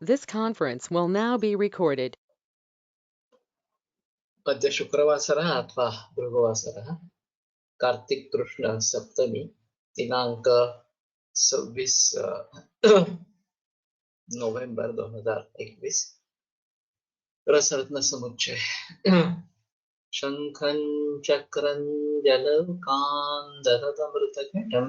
This conference will now be recorded. अद्य शुक्रवासरः अथवा भृगुवासरः कार्तिक कृष्ण सप्तमी दिनांक 26 नोव्हेंबर 2021 रसरत्न समुच्चय शंखं चक्रं जलकान्दरतमृतघटं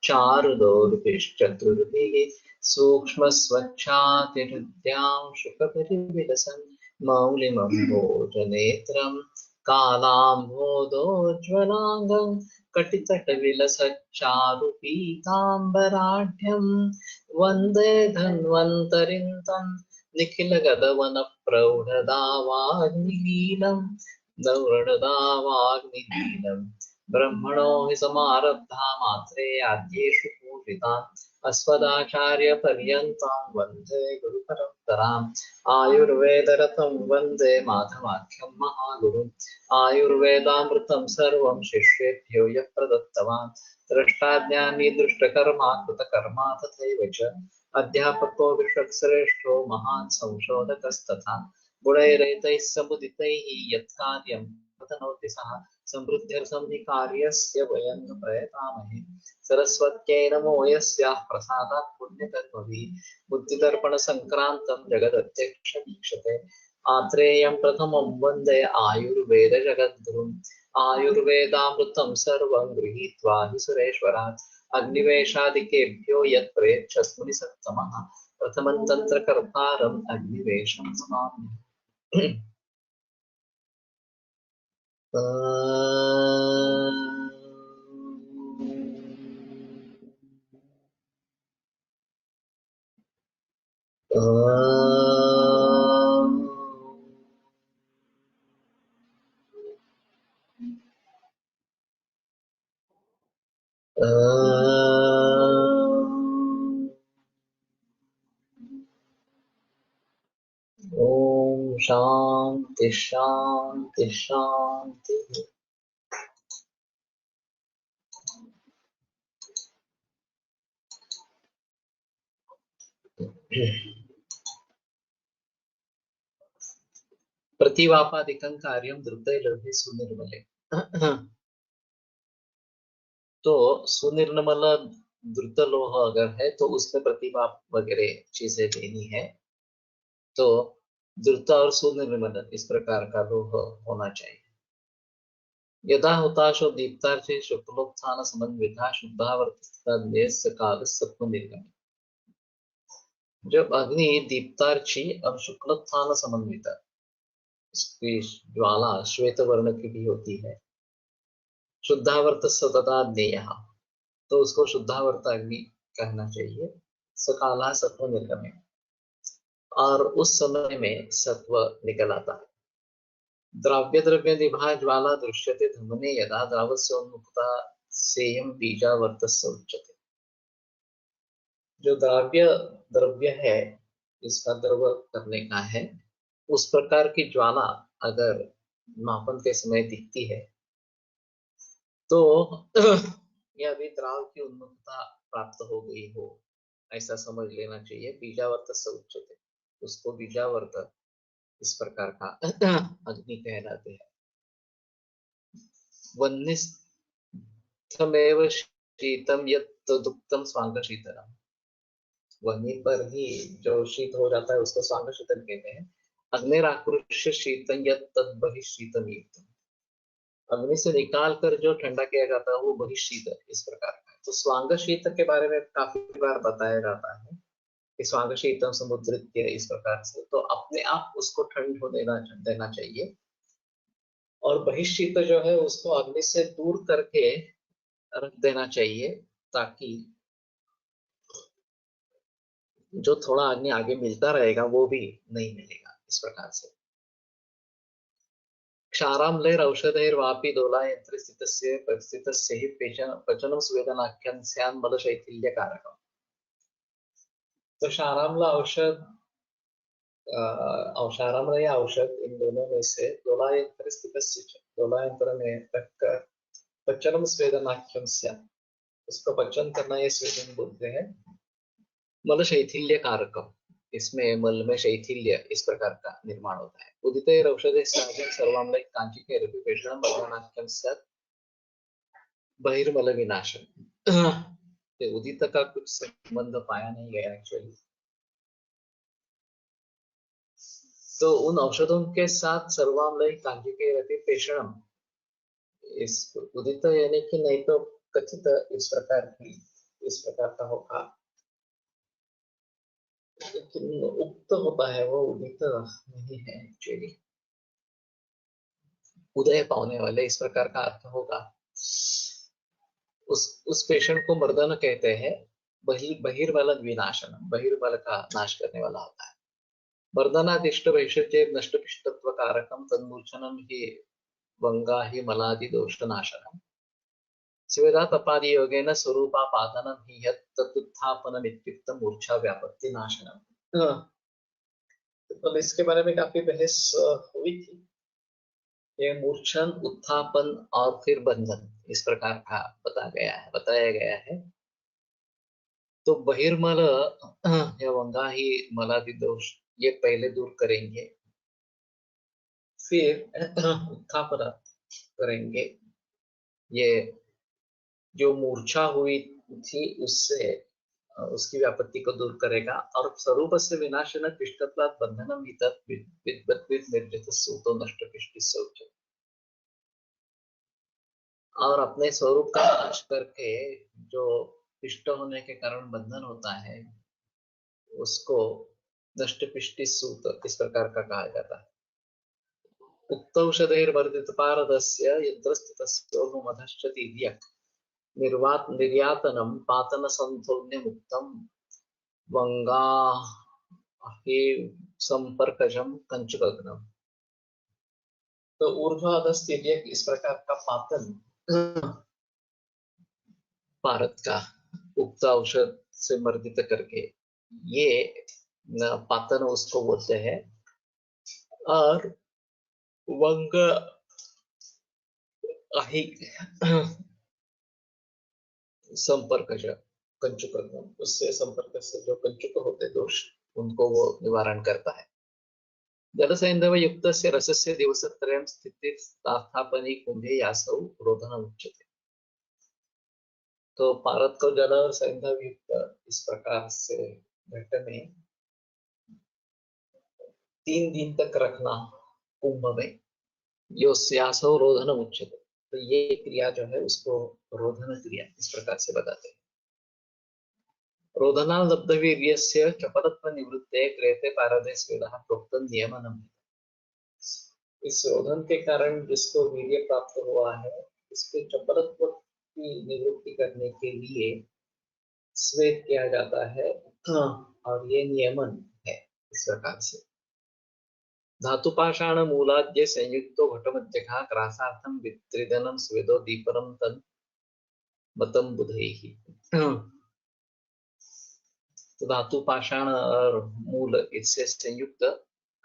चारुदोर्भिश्चतुर्भिः सूक्ष्मस्वच्छातिहृद्यां शुकपरिविलसन् मौलिमम्भोजनेत्रं कालाम्भोदोज्ज्वलाङ्गं कटितटविलसच्चारुपीताम्बराढ्यं वन्दे धन्वन्तरिं तं निखिलगतवनप्रौढदावाग्निलीलम् दौर्णदावाग्निलीलम् ब्रह्मणो हि समारब्धा मात्रे आद्येषु पूजिताम् अस्मदाचार्यपर्यन्तां वन्दे गुरुपरम्पराम् आयुर्वेदरतं वन्दे माधवाख्यं महागुरुम् आयुर्वेदामृतं सर्वं शिष्येभ्यो यः प्रदत्तवान् दृष्टाज्ञानी दृष्टकर्मा कृतकर्मा तथैव च अध्यापको विश्वश्रेष्ठो महान् संशोधकस्तथा गुणैरेतैः समुदितैः यत्कार्यं प्रतनोति सः समृद्ध्यर्थं हि कार्यस्य वयं न प्रयतामहे सरस्वत्यै नमो यस्याः प्रसादात् पुण्यकर्मभिः बुद्धिदर्पणसङ्क्रान्तं जगदध्यक्षमीक्षते आत्रेयं प्रथमं वन्दे आयुर्वेदजगद्गुरुम् आयुर्वेदामृतं सर्वं गृहीत्वा हि सुरेश्वरात् अग्निवेशादिकेभ्यो यत् प्रेच्छस्मुनि सत्तमः प्रथमं तन्त्रकर्तारम् अग्निवेशं नमामि ओम शांति शांति शांति। प्रतिवापादिकं कार्यं द्रुते लभ्ये सुनिर्मले। तो सुनिर्मल द्रुत लोह अगर है तो उसमें प्रतिवाप वगैरह चीजें देनी है, तो द्रुत और सुनिर्मल इस प्रकार का लोह होना चाहिए। यदा हुताशो दीप्तार्थे शुक्लोत्थान समन्विता शुद्धावर्तस्य काल सत्व निर्गम। जब अग्नि दीप्तार्ची और शुक्लोत्थान समन्विता, इसकी ज्वाला श्वेत वर्ण की भी होती है, शुद्धावर्त सतता ज्ञेय, तो उसको शुद्धावर्त अग्नि कहना चाहिए। सकाला सत्व निर्गमे, और उस समय में सत्व निकल आता है। द्रव्य द्रव्य निभा ज्वाला दृश्यते धमने यदा द्रावस्योन्मुक्ता सेयम बीजावर्तस्य उच्यते। जो द्रव्य द्रव्य है, इसका द्रव करने का है, उस प्रकार की ज्वाला अगर मापन के समय दिखती है तो यह अभी द्राव की उन्मुक्ता प्राप्त हो गई हो, ऐसा समझ लेना चाहिए। बीजावर्त से उच्चते, उसको बीजावर्त इस प्रकार का अग्नि कहलाते हैं। वह्निस्थमेव शीतम यत् दुक्तम स्वांग शीतलम। वह्नि पर ही जो शीत हो जाता है उसको स्वांग शीतल कहते हैं। अग्निराकृष्य शीतम यत् तद् बहिःशीतम युक्तम। अग्नि से निकाल कर जो ठंडा किया जाता है वो बहिःशीत इस प्रकार का है। तो स्वांग शीत के बारे में काफी बार बताया जाता है कि स्वांग शीतम समुद्रित्य इस प्रकार से, तो अपने आप उसको ठंड होने देना चाहिए। और बहिःशीत जो है उसको अग्नि से दूर करके रख देना चाहिए, ताकि जो थोड़ा अग्नि आगे मिलता रहेगा वो भी नहीं मिलेगा इस प्रकार से। क्षाराम्लैर औषधैर्वापि दोलायंत्र स्थितस्य हि पचनं स्वेदनाख्यं स्यान् मलशैथिल्यकारकम्। तो क्षाराम्ल औषध और क्षाराम्ल या औषध, इन दोनों में से दोलायंत्र स्थितस्य, दोलायंत्र में रखकर पचनं स्वेदनाख्यं स्यात्, उसको पचन करना ये स्वेदन बोलते हैं। मलशैथिल्यकारकम्, इसमें मल में शैथिल्य इस प्रकार का निर्माण होता है। उदित औषधे सहजं सर्वाम्ल कांचिके रविपेषणं बर्धनाख्यम सत बहिर्मल विनाशन। उदित का कुछ संबंध पाया नहीं गया एक्चुअली। तो उन औषधों के साथ सर्वाम्ल कांचिके रविपेषणम, इस उदित यानी कि नहीं तो कथित इस प्रकार का होगा, लेकिन उक्त होता है वो उदित नहीं है एक्चुअली। उदय पाने वाले इस प्रकार का अर्थ होगा। उस पेशेंट को मर्दन कहते हैं। बहिर्बल विनाशन, बहिर्बल का नाश करने वाला होता है। मर्दनादिष्ट वैश्य नष्ट पिष्टत्व कारकम तन्मूर्छनम ही वंगा ही मलादि दोष नाशनम स्वेदा तपादि योगेन स्वरूपापादनम ही यत् तदुत्थापनम इत्युक्तम मूर्छा व्यापत्ति नाशनम। तो इसके बारे में काफी बहस हुई थी। ये मूर्छन, उत्थापन और फिर बंधन इस प्रकार का बताया गया है। तो बहिर्मल या वंगा ही मलादि दोष ये पहले दूर करेंगे, फिर उत्थापन करेंगे। ये जो मूर्छा हुई थी उससे उसकी व्यापत्ति को दूर करेगा। और स्वरूप से विनाशन पिष्टत्वात् बंधनम ही तत् विद्वद्विद निर्जितस्सूतो नष्ट पिष्टिस्सौच। और अपने स्वरूप का नाश करके जो पिष्ट होने के कारण बंधन होता है उसको नष्ट पिष्टि सूत इस प्रकार का कहा जाता है। उक्तौषधैर्वर्धित पारदस्य यद्रस्थितस्योऽनुमधश्चति दियक् निर्यातनम पातन संतोन्य मुक्तम वंगा हे संपर्कजम कंचुकग्नम। तो ऊर्ध्वाधस्थितियक इस प्रकार का पातन भारत का उक्त औषध से मर्दित करके ये पातन उसको बोलते हैं। और वंग अहि संपर्क कंचुक, उससे संपर्क से जो कंचुक होते दोष उनको वो निवारण करता है। जल सैंधव युक्त से रसस्य दिवसत्रयं स्थितिस्थापनी कुंभे यासौ रोधन उच्यते। तो पारद को जल और सैंधव युक्त इस प्रकार से घट में 3 दिन तक रखना कुंभ में, यो स्यासौ रोधन उच्यते। तो ये क्रिया जो है उसको रोधन क्रिया इस प्रकार से बताते हैं। रोधना लब्ध वीर्यस्य चपलत्व निवृत्ते क्रियते पारदे स्वेदः प्रोक्तम नियमनम। इस रोधन के कारण जिसको वीर्य प्राप्त हुआ है इसके चपलत्व की निवृत्ति करने के लिए स्वेद किया जाता है। और ये नियमन है इस प्रकार से। धातुपाषाण मूलाद्य संयुक्तो घटमध्यखा ग्रासार्थम वित्रिदनम स्वेदो दीपनम तन मतम बुधैहि। तो धातु पाषाण और मूल इससे संयुक्त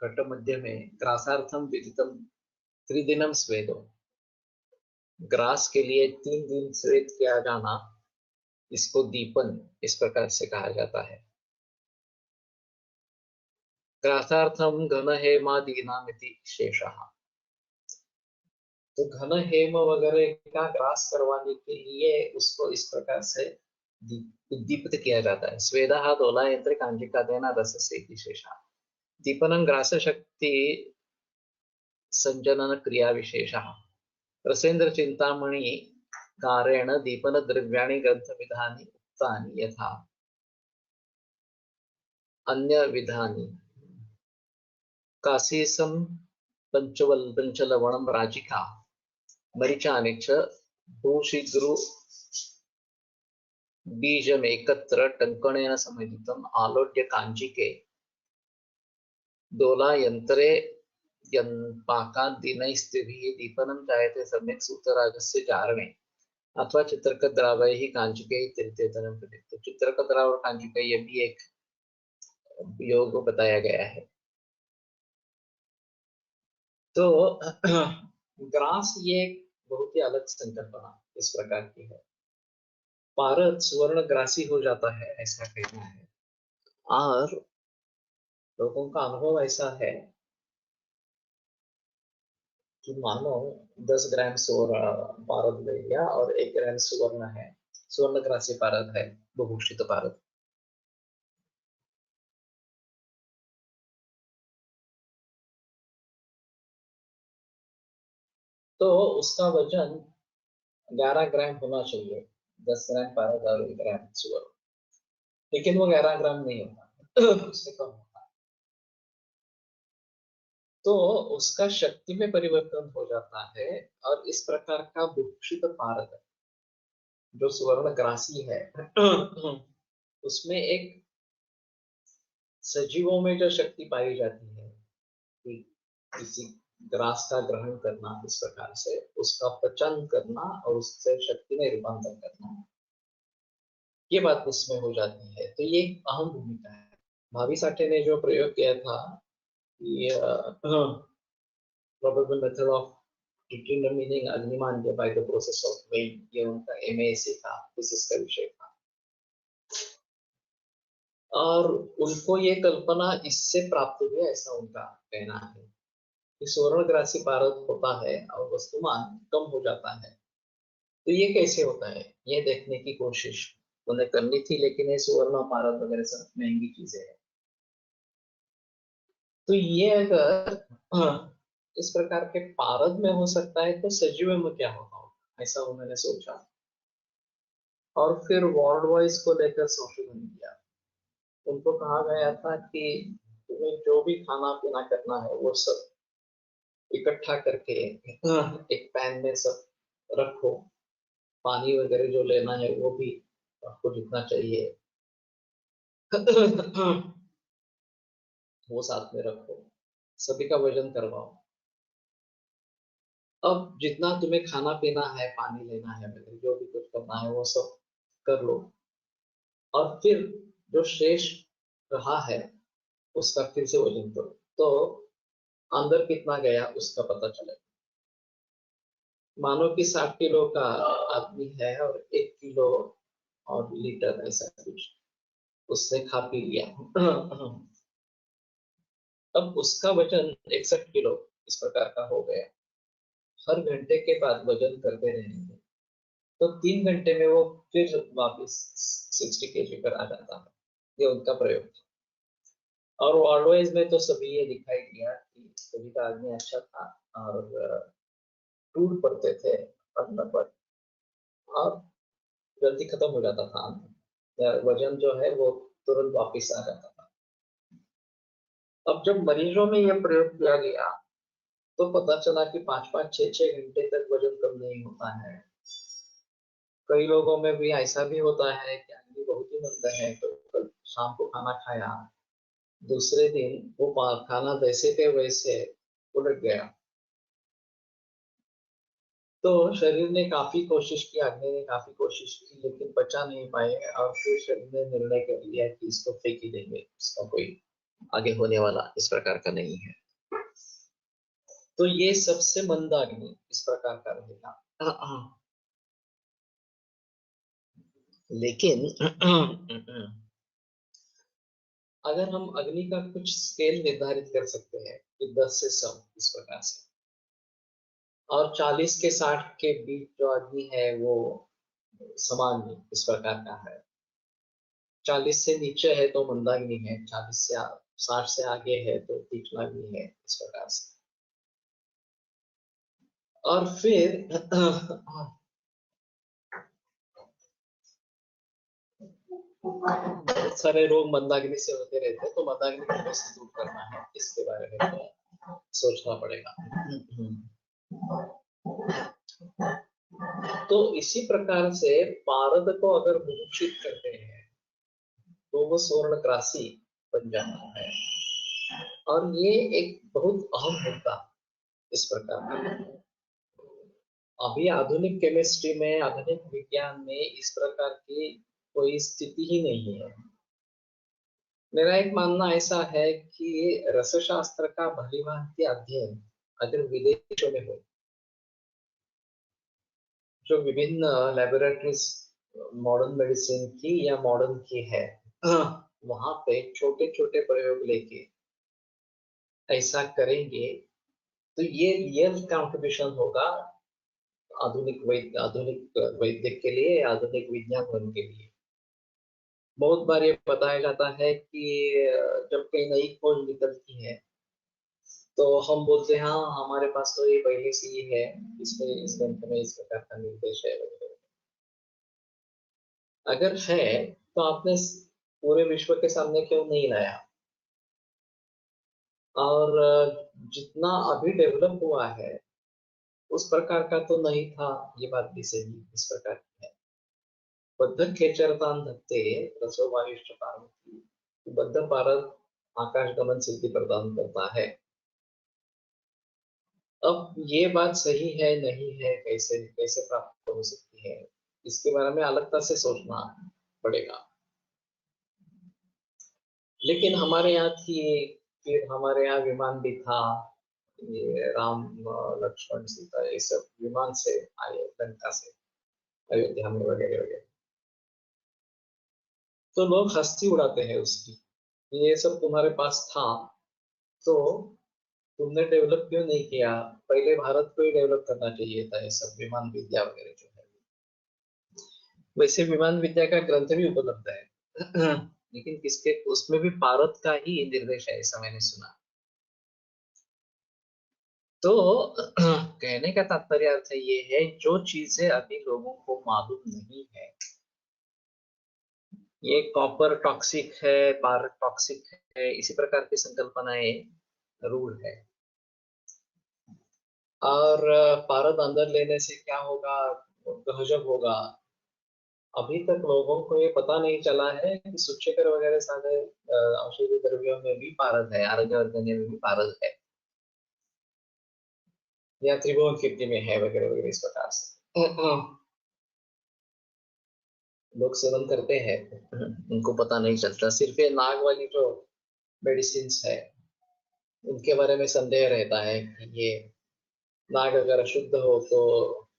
घट मध्य में ग्रासार्थम विदितम त्रिदिनम स्वेदो, ग्रास के लिए 3 दिन स्वेद किया जाना, इसको दीपन इस प्रकार से कहा जाता है। ग्रासार्थम घन हेमादीनामिति शेषः। तो घन हेम वगैरह का ग्रास करवाने के लिए उसको इस प्रकार से उद्दीपित किया जाता है। स्वेदः दोलायंत्र कांजिका देना रस से विशेषा दीपनं ग्रास शक्ति संजनन क्रिया विशेषः रसेंद्र चिंतामणि कारेण दीपन द्रव्याणि ग्रंथ विधानि उक्तानि यथा अन्य विधानि काशीसम पंचलवणम राजिका मरीचानि च भूषिद्रु बीजमेकत्र टंकणेन समेधितम् आलोड्य कांचिके दोलायंत्रे पाकादिनैस्त्रिभिः दीपनं जायते सम्यक् सूतरागस्य चारणे अथवा चित्रकद्रावैः कांचिकैः तृतीयतनं प्रति। तो चित्रकद्राव और कांचिका ये भी एक योग बताया गया है। तो ग्रास ये बहुत ही अलग संकल्पना इस प्रकार की है। पारद सुवर्ण ग्रासी हो जाता है ऐसा कहना है। और लोगों का अनुभव ऐसा है कि मानो 10 ग्राम स्वर्ण पारद ले लिया और 1 ग्राम सुवर्ण है, स्वर्णग्रासी पारद है, विभूषित पारद, तो उसका वजन 11 ग्राम होना चाहिए। 10 ग्राम पारद और 1 ग्राम सुवर्ण, लेकिन वो 11 ग्राम नहीं होता, उससे कम होता। तो उसका शक्ति में परिवर्तन हो जाता है, और इस प्रकार का विभूषित पारद जो सुवर्ण ग्रासी है उसमें एक सजीवों में जो शक्ति पाई जाती है कि किसी ग्रास का ग्रहण करना, इस प्रकार से उसका पचन करना और उससे शक्ति में रूपांतर करना, ये बात उसमें हो जाती है। तो ये एक अहम भूमिका है। भावी साठे ने जो प्रयोग किया था कि प्रोबेबल मेथड ऑफ डिटरमिनिंग अग्निमांद्य by the process of weighing, ये उनका एमएससी था, फिजिक्स का विषय था। और उनको ये कल्पना इससे प्राप्त हुई, ऐसा उनका कहना है कि स्वर्णग्रासी पारद होता है और वस्तुमान कम हो जाता है। तो ये कैसे होता है, ये देखने की कोशिश उन्हें करनी थी, लेकिन ये सुवर्ण पारद वगैरह सब महंगी चीजें हैं। तो ये अगर इस प्रकार के पारद में हो सकता है, तो सजीव में क्या होगा, ऐसा उन्होंने सोचा। और फिर वर्ल्ड वाइज को लेकर संशोधन किया। उनको कहा गया था कि तुम्हें जो भी खाना पीना करना है वो सब इकट्ठा करके एक पैन में सब रखो। पानी वगैरह जो लेना है वो भी आपको जितना चाहिए वो साथ में रखो, सभी का वजन करवाओ। अब जितना तुम्हें खाना पीना है, पानी लेना है, वगैरह जो भी कुछ करना है वो सब कर लो, और फिर जो शेष रहा है उसका फिर से वजन करो, तो अंदर कितना गया उसका पता चलेगा। मानो कि 60 किलो का आदमी है और 1 किलो और लीटर ऐसा कुछ उसने खा पी लिया अब उसका वजन 61 किलो इस प्रकार का हो गया। हर घंटे के बाद वजन करते रहेंगे तो 3 घंटे में वो फिर वापस 60 केजी पर आ जाता है। ये उनका प्रयोग था। और ऑलवेज में तो सभी ये दिखाई दिया कि सभी का आदमी अच्छा था, और टूट पड़ते थे पढ़ने पर, और जल्दी खत्म हो जाता था अन्न, या वजन जो है वो तुरंत वापिस आ जाता था। अब जब मरीजों में यह प्रयोग किया गया तो पता चला कि 5-5, 6-6 घंटे तक वजन कम नहीं होता है। कई लोगों में भी ऐसा भी होता है कि आदमी बहुत ही मंदा है, तो कल शाम को खाना खाया, दूसरे दिन वो खाना वैसे के वैसे उलट गया। तो शरीर ने काफी कोशिश की, आदमी ने काफी कोशिश की, लेकिन बचा नहीं पाए, और फिर शरीर ने निर्णय कर लिया कि इसको फेंक ही देंगे, इसका कोई आगे होने वाला इस प्रकार का नहीं है। तो ये सबसे मंदा अग्नि इस प्रकार का रहेगा। लेकिन अगर हम अग्नि का कुछ स्केल निर्धारित कर सकते हैं कि 10 से 100 इस प्रकार से, और 40 के 60 के बीच जो अग्नि है वो सामान्य इस प्रकार का है। 40 से नीचे है तो मंदाग्नि है, 60 से आगे है तो तीक्ष्णाग्नि है, इस प्रकार से। और फिर बहुत सारे रोग मंदाग्नि से होते रहते हैं, तो मंदाग्नि को कैसे दूर करना है इसके बारे में तो सोचना पड़ेगा। तो इसी प्रकार से पारद को अगर विभूषित करते हैं तो वो स्वर्णग्रासी बन जाता है। और ये एक बहुत अहम मुद्दा इस प्रकार का है। अभी आधुनिक केमिस्ट्री में, आधुनिक विज्ञान में इस प्रकार की कोई स्थिति ही नहीं है। मेरा एक मानना ऐसा है कि रसशास्त्र का भलीभांति अध्ययन अगर विदेशों में हो, जो विभिन्न लेबोरेटरीज मॉडर्न मेडिसिन की या मॉडर्न की है, वहां पे छोटे छोटे प्रयोग लेके ऐसा करेंगे तो ये रियल कंट्रीब्यूशन होगा आधुनिक वैद्य के लिए, आधुनिक विज्ञान के लिए। बहुत बार ये बताया जाता है कि जब कोई नई खोज निकलती है तो हम बोलते हैं हाँ हमारे पास तो ये पहले से ही है, इसमें इस ग्रंथ में इस प्रकार का निर्देश है वगैरह। अगर है तो आपने पूरे विश्व के सामने क्यों नहीं लाया? और जितना अभी डेवलप हुआ है उस प्रकार का तो नहीं था, ये बात भी सही इस प्रकार की है। बद्ध खेचरतान धत्ते रसो वायुष्ठ पार्वती, बद्ध पारद आकाश गमन सिद्धि प्रदान करता है। अब ये बात सही है नहीं है, कैसे कैसे प्राप्त हो सकती है, इसके बारे में अलगता से सोचना पड़ेगा। लेकिन हमारे यहाँ थी, फिर हमारे यहाँ विमान भी था, ये राम लक्ष्मण सीता ये सब विमान से आए लंका से अयोध्या में वगैरह वगैरह। तो लोग हंसी उड़ाते हैं उसकी, ये सब तुम्हारे पास था तो तुमने डेवलप क्यों नहीं किया? पहले भारत को ही डेवलप करना चाहिए था ये सब विमान विद्या वगैरह जो है। वैसे विमान विद्या का ग्रंथ भी उपलब्ध है लेकिन किसके उसमें भी भारत का ही निर्देश है ऐसा मैंने सुना। तो कहने का तात्पर्य अर्थ ये है जो चीजें अभी लोगों को मालूम नहीं है, ये कॉपर टॉक्सिक है, पार टॉक्सिक है, इसी प्रकार की संकल्पनाएं रूढ़ है। और पारद अंदर लेने से क्या होगा, गजब होगा। अभी तक लोगों को ये पता नहीं चला है कि सूक्ष्मकर वगैरह सारे औषधि द्रव्यों में भी पारद है, आरोग्य वर्धन में भी पारद है, या त्रिभुवन कीर्ति में है वगैरह वगैरह इस प्रकार से लोग सेवन करते हैं, उनको पता नहीं चलता। सिर्फ ये नाग वाली जो मेडिसिन है उनके बारे में संदेह रहता है कि ये नाग अगर अशुद्ध हो तो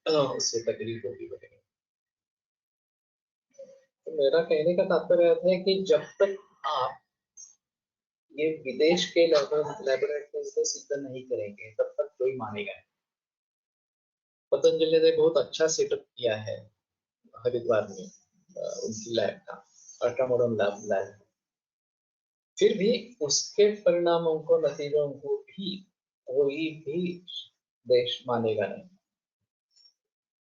उससे तकलीफ होगी वगैरह। तो मेरा कहने का तात्पर्य है कि जब तक आप ये विदेश के लेबोरेटरी से सिद्ध नहीं करेंगे तब तक कोई मानेगा नहीं। पतंजलि ने बहुत अच्छा सेटअप किया है हरिद्वार में, उनकी लैब का अल्ट्रा मॉडर्न लैब। फिर भी उसके परिणामों को, नतीजों को भी कोई भी देश मानेगा नहीं।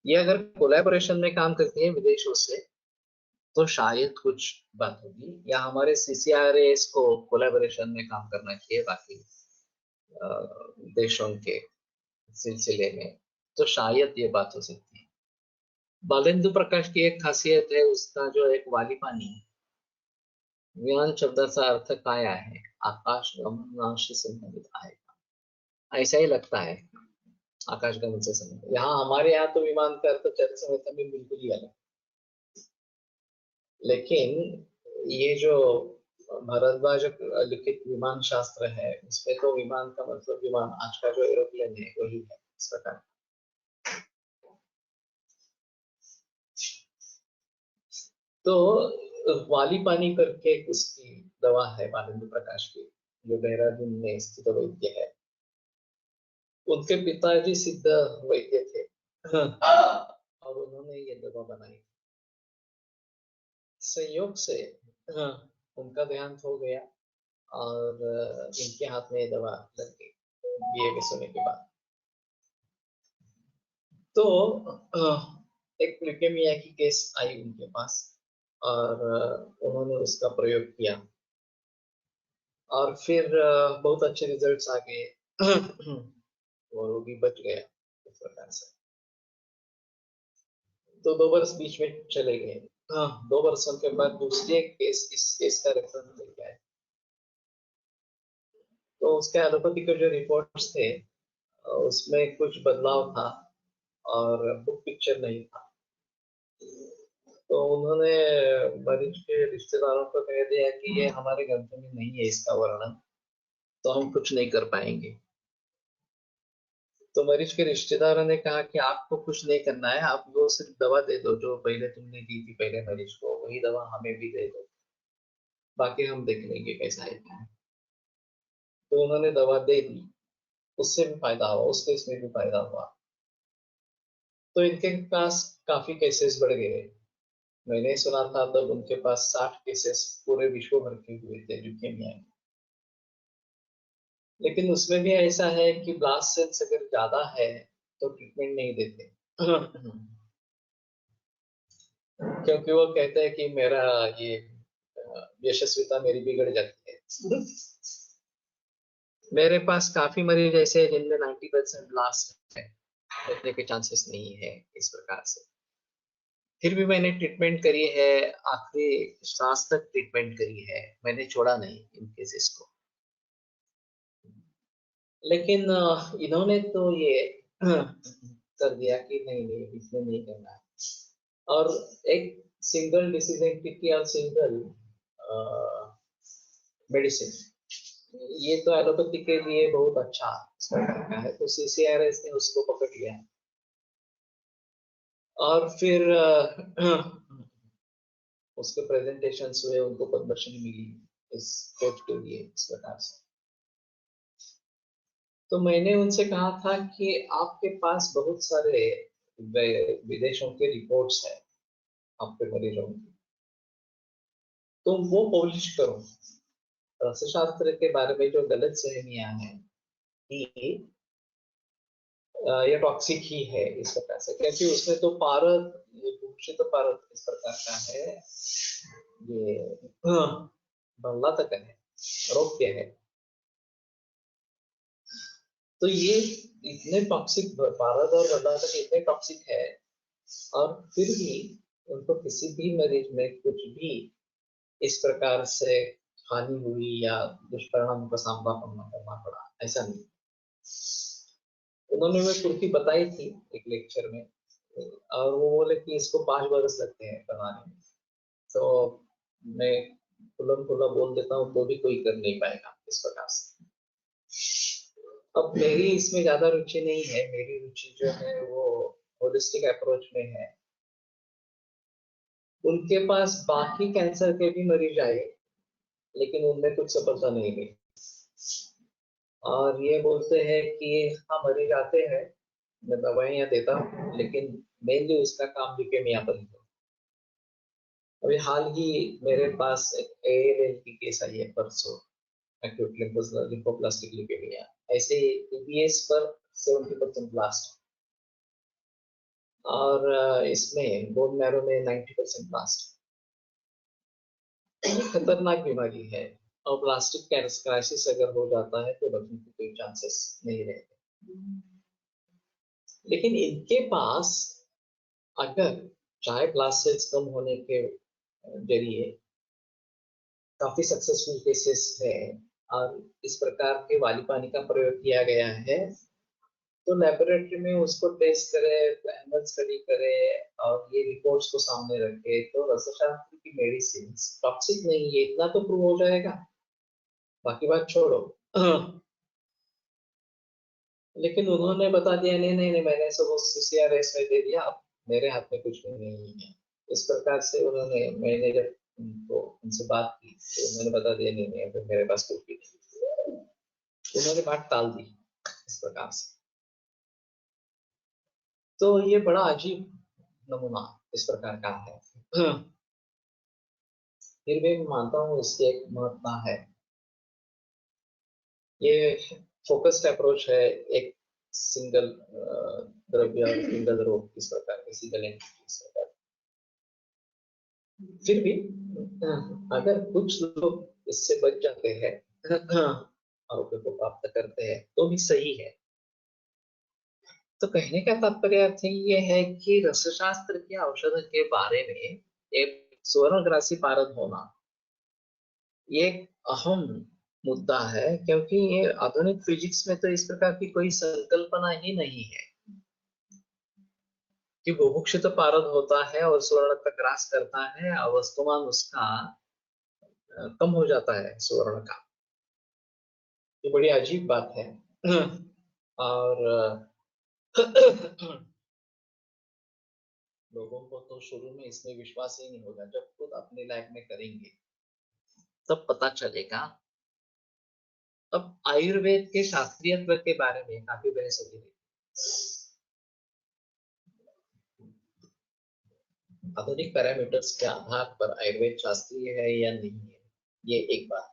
ये अगर कोलैबोरेशन में काम करती है विदेशों से तो शायद कुछ बात होगी, या हमारे सीसीआरएस को कोलैबोरेशन में काम करना चाहिए बाकी देशों के सिलसिले में, तो शायद ये बात हो सकती है। बालेंदु प्रकाश की एक खासियत है उसका जो एक वाली पानी, व्यान शब्दाचा अर्थ काय आहे, आकाश गमनाशी संबंधित आहे, ऐसा ही लगता है आकाशगमन से संबंधित। यहाँ हमारे यहाँ तो विमान का अर्थ चर संहिता में बिल्कुल ही अलग, लेकिन ये जो भारद्वाज लिखित विमान शास्त्र है उसमें तो विमान का मतलब विमान, आज का जो एरोप्लेन है वही है इस प्रकार। तो वाली पानी करके उसकी दवा है बालेंद्र प्रकाश की, जो देहरादून में स्थित वैद्य है। उनके पिताजी सिद्ध वैद्य थे और उन्होंने ये दवा बनाई। संयोग से हाँ, उनका देहांत हो गया और इनके हाथ में ये दवा लग गई बीए में सोने के बाद। तो एक ल्यूकेमिया की केस आई उनके पास और उन्होंने उसका प्रयोग किया और फिर बहुत अच्छे रिजल्ट्स आ गए और वो भी बच गया इस प्रकार से। तो 2 वर्ष बीच में चले गए। हाँ, 2 वर्षों के बाद दूसरे केस, इस केस का रेफरेंस लेके आए तो उसके एलोपैथी के जो रिपोर्ट्स थे उसमें कुछ बदलाव था और बुक पिक्चर नहीं था। तो उन्होंने मरीज के रिश्तेदारों को कह दिया कि ये हमारे ग्रंथ में नहीं है इसका वर्णन, तो हम कुछ नहीं कर पाएंगे। तो मरीज के रिश्तेदारों ने कहा कि आपको कुछ नहीं करना है, आप वो सिर्फ दवा दे दो जो पहले तुमने दी थी पहले मरीज को, वही दवा हमें भी दे दो, बाकी हम देख लेंगे कैसा है। तो उन्होंने दवा दे दी, उससे भी फायदा हुआ, उस केस में भी फायदा हुआ। तो इनके पास काफी केसेस बढ़ गए। मैंने सुना था तब उनके पास 60 केसेस पूरे विश्व भर के हुए थे ल्यूकेमिया के। लेकिन उसमें भी ऐसा है कि ब्लास्ट सेल्स अगर ज्यादा है तो ट्रीटमेंट नहीं देते। क्योंकि वो कहते हैं कि मेरा ये यशस्विता मेरी बिगड़ जाती है। मेरे पास काफी मरीज ऐसे हैं जिनमें 90% ब्लास्ट है, बचने के चांसेस नहीं है इस प्रकार से। फिर भी मैंने ट्रीटमेंट करी है, आखिरी सांस तक ट्रीटमेंट करी है, मैंने छोड़ा नहीं इन केसेस को। लेकिन इन्होंने तो ये कर दिया कि नहीं नहीं इसमें नहीं करना है। और एक सिंगल डिसीजन की और सिंगल मेडिसिन, ये तो एलोपैथी के लिए बहुत अच्छा का है, तो सीसीआरएस ने उसको पकड़ लिया। और फिर उसके प्रेजेंटेशन हुए, उनको पद्मश्री मिली इस खोज के लिए इस प्रकार से। तो मैंने उनसे कहा था कि आपके पास बहुत सारे विदेशों के रिपोर्ट्स हैं आपके मरीजों की, तो वो पब्लिश करो। रसशास्त्र के बारे में जो गलत सहमियां हैं कि ये टॉक्सिक ही है इस प्रकार से, क्योंकि उसमें तो पारद, ये दूषित पारद इस प्रकार का है, ये बंगला तक है, रोग्य है। तो ये इतने टॉक्सिक, पारद और बंगला तक इतने टॉक्सिक है, और फिर भी उनको किसी भी मरीज में कुछ भी इस प्रकार से हानि हुई या दुष्परिणाम का सामना करना पड़ा, ऐसा नहीं। उन्होंने वो कुर्ती बताई थी एक लेक्चर में, और वो बोले कि इसको 5 बरस लगते हैं बनाने में। तो मैं खुल्लम खुल्ला बोल देता हूँ तो भी कोई कर नहीं पाएगा इस प्रकार से। अब मेरी इसमें ज्यादा रुचि नहीं है, मेरी रुचि जो है वो होलिस्टिक अप्रोच में है। उनके पास बाकी कैंसर के भी मरीज आए, लेकिन उनमें कुछ सफलता नहीं मिली, और ये बोलते हैं कि हाँ मरीज आते हैं, मैं दवाइयाँ देता हूँ, लेकिन मेनली उसका काम ल्यूकेमिया पर है। अभी हाल ही मेरे पास एक एएलएल की केस आई है परसों, एक्यूट लिम्फोब्लास्टिक ल्यूकेमिया। ऐसे ईबीएस पर 70% ब्लास्ट, और इसमें बोन मैरो में 90% ब्लास्ट। ये खतरनाक बीमारी है, और प्लास्टिक क्राइसिस अगर हो जाता है तो बचने के कोई चांसेस नहीं रहते। लेकिन इनके पास अगर चाहे ब्लास्ट सेल्स कम होने के जरिए काफी सक्सेसफुल केसेस है, और इस प्रकार के वाली पानी का प्रयोग किया गया है, तो लेबोरेटरी में उसको टेस्ट करे, एनिमल स्टडी करे, और ये रिपोर्ट्स को सामने रखे, तो रसायनशास्त्र की मेडिसिन टॉक्सिक नहीं है इतना तो प्रूव हो जाएगा, बाकी बात छोड़ो। लेकिन उन्होंने बता दिया नहीं नहीं नहीं, मैंने सब सीसीआरएस में दे दिया, अब मेरे हाथ में कुछ भी नहीं है इस प्रकार से। उन्होंने, मैंने जब उनको उनसे बात की तो उन्होंने बता दिया नहीं नहीं अभी मेरे पास कुछ भी नहीं, उन्होंने बात टाल दी इस प्रकार से। तो ये बड़ा अजीब नमूना इस प्रकार का है। फिर भी मैं मानता हूँ इसकी एक महत्ता है। ये फोकस्ड अप्रोच है, एक सिंगल द्रव्य, सिंगल रोग इस प्रकार के, सिंगल एंटिटी इस प्रकार। फिर भी अगर कुछ लोग इससे बच जाते हैं, आरोग्य को प्राप्त करते हैं, तो भी सही है। तो कहने का तात्पर्य अर्थ ये है कि रसशास्त्र के औषध के बारे में एक स्वर्णग्रासी पारद होना ये एक अहम मुद्दा है, क्योंकि ये आधुनिक फिजिक्स में तो इस प्रकार की कोई संकल्पना ही नहीं है कि बुभुक्षित पारद होता है और स्वर्ण का ग्रास करता है, और वस्तुमान उसका कम हो जाता है स्वर्ण का। ये बड़ी अजीब बात है। और लोगों को तो शुरू में इसमें विश्वास ही नहीं होगा, जब खुद अपने लाइफ में करेंगे तब पता चलेगा। अब आयुर्वेद के शास्त्रीयत्व के बारे में काफी बहस होती है। आधुनिक पैरामीटर्स के आधार पर आयुर्वेद शास्त्रीय है या नहीं है, ये एक बात।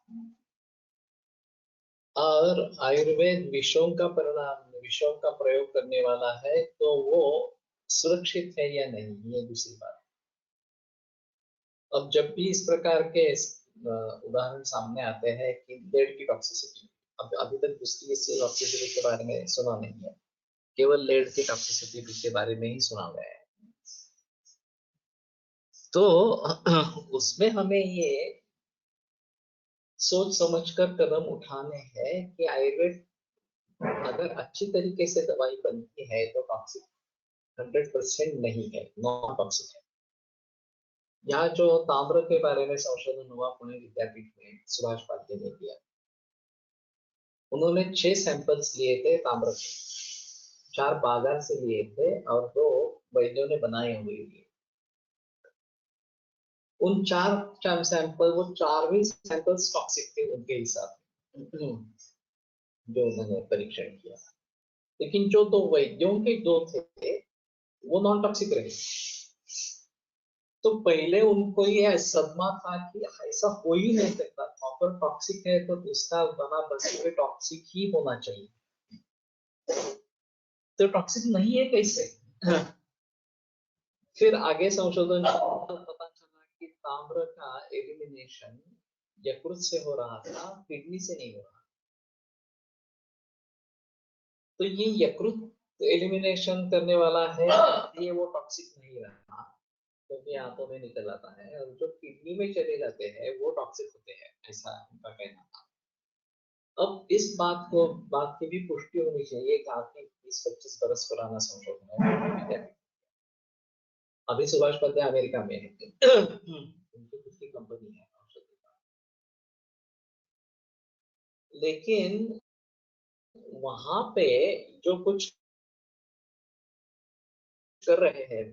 और आयुर्वेद विषयों का प्रयोग करने वाला है तो वो सुरक्षित है या नहीं, ये दूसरी बात। अब जब भी इस प्रकार के उदाहरण सामने आते हैं कि लेड की टॉक्सिसिटी, अब अभी तक दूसरी टॉक्सिसिटी के बारे में सुना नहीं है, केवल लेड की टॉक्सिसिटी के बारे में ही सुना गया है। तो उसमें हमें ये सोच समझकर कदम उठाने हैं कि आयुर्वेद अगर अच्छी तरीके से दवाई बनती है तो टॉक्सिक 100% नहीं है, नॉन टॉक्सिक है। यहाँ जो ताम्र के बारे में संशोधन हुआ पुणे विद्यापीठ में सुभाष पात्रे ने किया, उन्होंने 6 सैंपल्स लिए थे ताम्र के, 4 बागान से लिए थे और 2 वैद्यों ने बनाए हुए लिए। उन 4 सैंपल, वो 4 भी सैंपल्स टॉक्सिक थे उनके हिसाब से जो उन्होंने परीक्षण किया। लेकिन जो 2 वैद्यों के 2 थे वो नॉन टॉक्सिक रहे। तो पहले उनको ये सदमा था कि ऐसा हो ही नहीं सकता, कॉपर टॉक्सिक है तो इसका बना बस टॉक्सिक ही होना चाहिए, तो टॉक्सिक नहीं है कैसे? फिर आगे संशोधन पता चला कि ताम्र का एलिमिनेशन यकृत से हो रहा था, किडनी से नहीं हो रहा। तो ये यकृत एलिमिनेशन करने वाला है, ये वो टॉक्सिक नहीं रहा क्योंकि आंतों में निकल आता है, और जो किडनी में चले जाते हैं वो टॉक्सिक होते हैं, ऐसा उनका कहना था। अब इस बात की भी पुष्टि होनी चाहिए, काफी 20-25 बरस पुराना संशोधन है। अभी सुभाष पात्रे अमेरिका में है, उनकी खुद की कंपनी है औषधि का, लेकिन वहां पे जो कुछ कर रहे हैं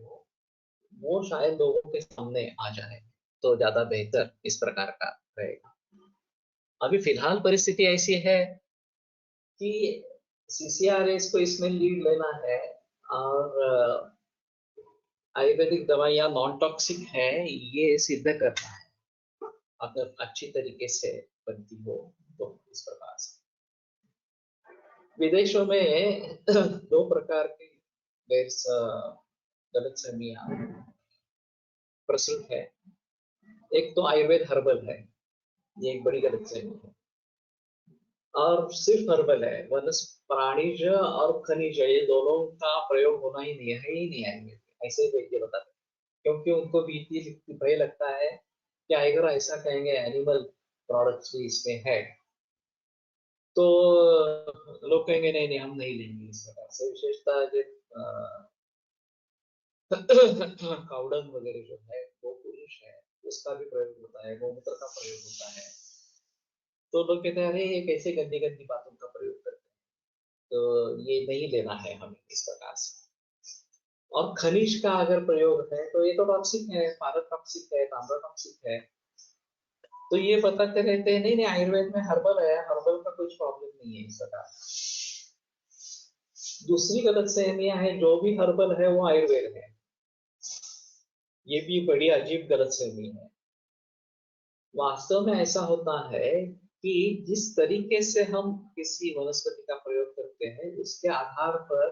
वो शायद लोगों के सामने आ जाए तो ज्यादा बेहतर इस प्रकार का रहेगा। अभी फिलहाल परिस्थिति ऐसी है कि सीसीआरएस को इसमें लीड लेना है, और आयुर्वेदिक दवाइयाँ नॉन टॉक्सिक है ये सिद्ध करना है, अगर अच्छी तरीके से बनती हो तो इस प्रकार से। विदेशों में 2 प्रकार की गलतफहमियां प्रस्तुत है। एक तो आयुर्वेद हर्बल है, ये एक बड़ी गलतफहमी है, और सिर्फ हर्बल है, प्राणिज और खनिज ये दोनों का प्रयोग होना ही नहीं है ही नहीं आयुर्वेद, ऐसे वैद्य बताते हैं। क्योंकि उनको भीति भय लगता है कि अगर ऐसा कहेंगे एनिमल प्रोडक्ट्स भी इसमें है तो लोग कहेंगे नहीं नहीं हम नहीं लेंगे इस प्रकार से। विशेषतः जो काउडंग वगैरह जो है वो पुरुष है, उसका भी प्रयोग होता है, गोमूत्र का प्रयोग होता है, तो लोग कहते हैं अरे ये कैसे गंदी गंदी बातों का प्रयोग करते हैं, तो ये नहीं लेना है हमें इस प्रकार से। और खनिज का अगर प्रयोग है तो ये तो टॉक्सिक है, पारद टॉक्सिक है, तांबा टॉक्सिक है, तो ये बताते रहते हैं नहीं नहीं आयुर्वेद में हर्बल है, हर्बल का कुछ प्रॉब्लम नहीं है इस प्रकार। दूसरी गलत सहमियां है, जो भी हर्बल है वो आयुर्वेद है, ये भी बड़ी अजीब गलत सहमी है। वास्तव में ऐसा होता है कि जिस तरीके से हम किसी वनस्पति का प्रयोग करते हैं उसके आधार पर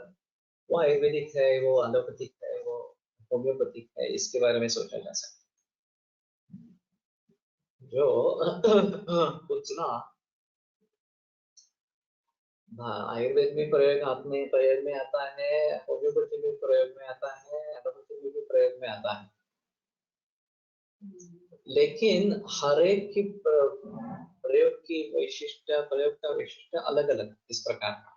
वो आयुर्वेदिक है, वो एलोपैथिक है, वो होम्योपैथिक है, इसके बारे में सोचा जा सकता है। जो कुछ ना आयुर्वेद में प्रयोग में आता है, होम्योपैथी में प्रयोग में आता है, एलोपैथी में भी प्रयोग में आता है, लेकिन हर एक की प्रयोग का वैशिष्ट अलग अलग इस प्रकार का।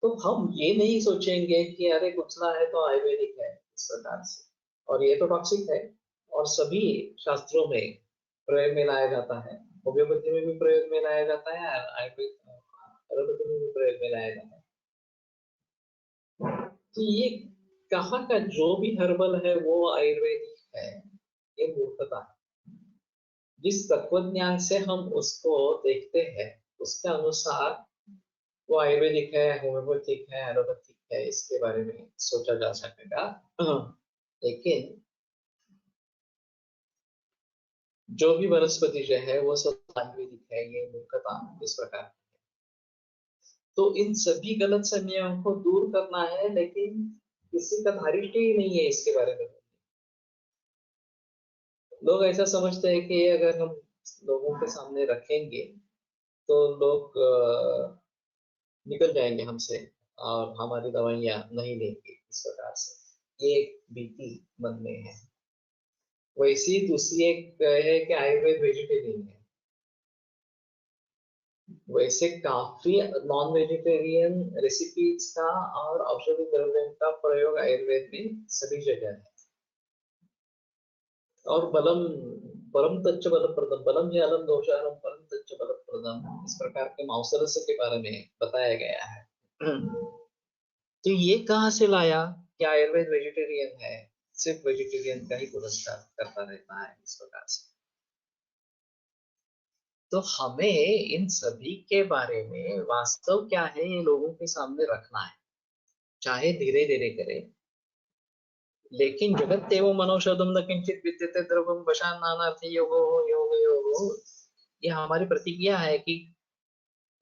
तो हम ये नहीं सोचेंगे कि अरे कुचला है तो आयुर्वेदिक है इस प्रकार से, और ये तो टॉक्सिक है, और सभी शास्त्रों में प्रयोग में लाया जाता है, होम्योपैथी में भी प्रयोग में लाया जाता है, आयुर्वेद एलोपैथी में भी प्रयोग में लाया जाता है। तो ये कहाँ का जो भी हर्बल है वो आयुर्वेदिक है, ये मूर्खता है। जिस तत्वज्ञान से हम उसको देखते हैं उसके अनुसार वो आयुर्वेदिक है, होम्योपैथिक है, एलोपैथिक है, इसके बारे में सोचा जा सकेगा। लेकिन जो भी वनस्पति जो है वो सब आयुर्वेदिक है, ये मूर्खता इस प्रकार की है। तो इन सभी गलत फहमियों को दूर करना है, लेकिन किसी का धारिष्ट ही नहीं है इसके बारे में। लोग ऐसा समझते हैं कि अगर हम लोगों के सामने रखेंगे तो लोग निकल जाएंगे हमसे और हमारी दवाइयाँ नहीं लेंगे, इस प्रकार से ये एक भीति मन में है। वैसी दूसरी एक है कि आयुर्वेद वेजिटेरियन है। वैसे काफी नॉन वेजिटेरियन रेसिपीज का और औषधि द्रव्यों का प्रयोग आयुर्वेद में सभी जगह है। और बलम परम तच्च बलप्रदम बलम ज्ञानम दोषारम परम तच्च बलप्रदम, इस प्रकार के माउसरस के बारे में बताया गया है। तो ये कहाँ से लाया कि आयुर्वेद वेजिटेरियन है, सिर्फ वेजिटेरियन का ही पुरस्कार करता रहता है इस प्रकार से। तो हमें इन सभी के बारे में वास्तव क्या है ये लोगों के सामने रखना है, चाहे धीरे धीरे करें। लेकिन जगत्तेव मनौषधम न किंचित विद्यते द्रवम वशान नानार्थे योगो योग योगो, ये हमारी प्रतिज्ञा है कि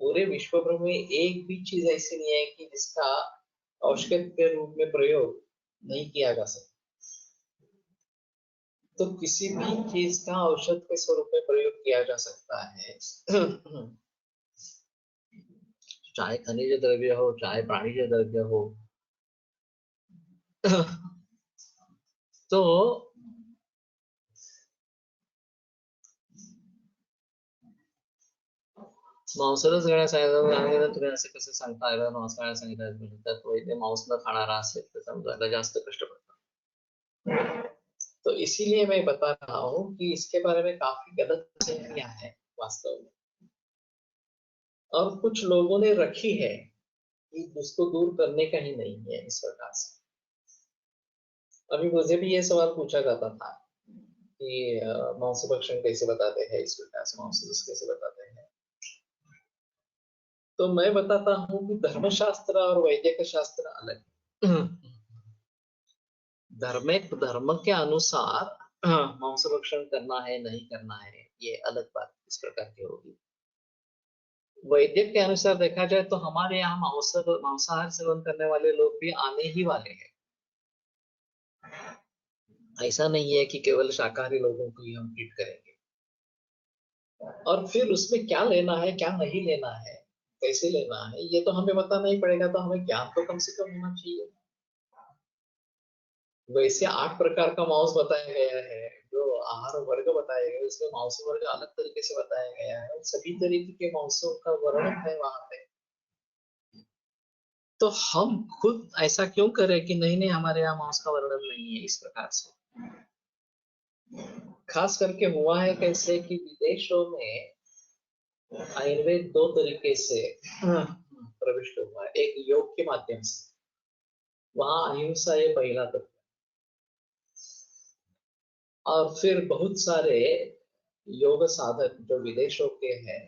पूरे विश्व भर में एक भी चीज ऐसी नहीं है कि जिसका औषध के रूप में प्रयोग नहीं किया जा सकता। तो किसी भी चीज का औषध के स्वरूप में प्रयोग किया जा सकता है। चाहे खनिज द्रव्य हो, चाहे प्राणिज द्रव्य हो। तो मांसाहारच घेण्यास सांगितलं, तुम्ही असं कसं सांगता, मांस खाण्यास सांगितलं तर तो इथे मांस न खाणारा असेल तर समजायला जास्त कष्ट पडतात। तो इसीलिए मैं बता रहा हूँ कि इसके बारे में काफी गलत फहमियां है वास्तव में, और कुछ लोगों ने रखी है कि उसको दूर करने का ही नहीं है इस प्रकार से। अभी मुझे भी ये सवाल पूछा जाता था कि मांस भक्षण कैसे बताते हैं, इस प्रकार से मांस कैसे बताते हैं। तो मैं बताता हूँ कि धर्मशास्त्र और वैदिक शास्त्र अलग है। धर्म के अनुसार मांस भक्षण करना है नहीं करना है ये अलग बात इस प्रकार की होगी। वैदिक के अनुसार देखा जाए तो हमारे यहाँ मांसाहार सेवन करने वाले लोग भी आने ही वाले हैं। ऐसा नहीं है कि केवल शाकाहारी लोगों को ही हम ट्रीट करेंगे। और फिर उसमें क्या लेना है क्या नहीं लेना है, कैसे लेना है, ये तो हमें बताना ही पड़ेगा। तो हमें ज्ञान तो कम से कम होना चाहिए। वैसे 8 प्रकार का मांस बताया गया है, जो आहार वर्ग बताए गए उसमें मांस वर्ग अलग तरीके से बताया गया है, सभी तरीके के मांसों का वर्णन है वहां पे। तो हम खुद ऐसा क्यों करें कि नहीं नहीं हमारे यहाँ मांस का वर्णन नहीं है इस प्रकार से। खास करके हुआ है कैसे कि विदेशों में आयुर्वेद 2 तरीके से प्रविष्ट हुआ है। एक योग के माध्यम से, वहां अहिंसा ये पहला तत्व, और फिर बहुत सारे योग साधक जो विदेशों के हैं,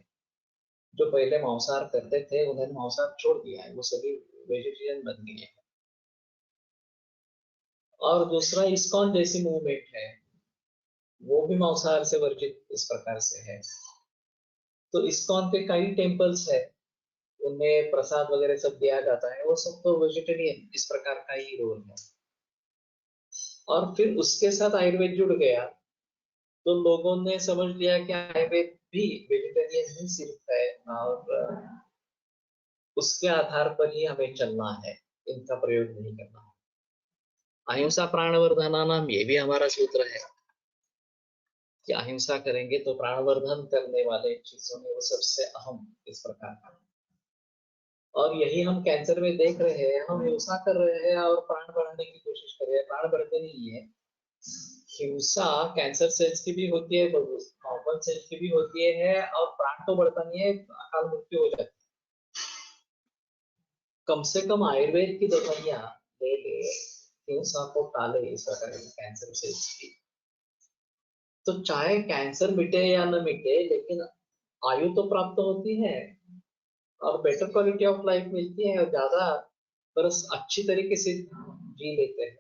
जो पहले मांसाहार करते थे उन्होंने मांसाहार छोड़ दिया है, वो सभी वेजिटेरियन बन गए हैं। और दूसरा इस्कॉन जैसी मूवमेंट है, वो भी मांसाहार से वर्जित इस प्रकार से है। तो इस्कॉन के कई टेम्पल्स है, उनमें प्रसाद वगैरह सब दिया जाता है, वो सब तो वेजिटेरियन इस प्रकार का ही रोल है। और फिर उसके साथ आयुर्वेद जुड़ गया, तो लोगों ने समझ लिया कि आयुर्वेद भी वेजिटेरियन ही सिर्फ है, और उसके आधार पर ही हमें चलना है, इनका प्रयोग नहीं करना है। अहिंसा प्राणवर्धना नाम, ये भी हमारा सूत्र है कि अहिंसा करेंगे तो प्राणवर्धन करने वाले चीजों में वो सबसे अहम इस प्रकार का। और यही हम कैंसर में देख रहे हैं, हम हिंसा कर रहे हैं और प्राण बढ़ाने की कोशिश कर रहे हैं, प्राण बढ़ते नहीं है। हिंसा कैंसर सेल्स की भी होती है, नॉर्मल सेल्स की भी होती है, और प्राण तो बढ़ता नहीं है, अकाल मृत्यु हो जाती है। कम से कम आयुर्वेद की दवाइयां ले ले, हिंसा को टाले इस प्रकार की कैंसर सेल्स की। तो चाहे कैंसर मिटे या न मिटे, लेकिन आयु तो प्राप्त होती है और बेटर क्वालिटी ऑफ लाइफ मिलती है और ज्यादा बरस अच्छी तरीके से जी लेते हैं।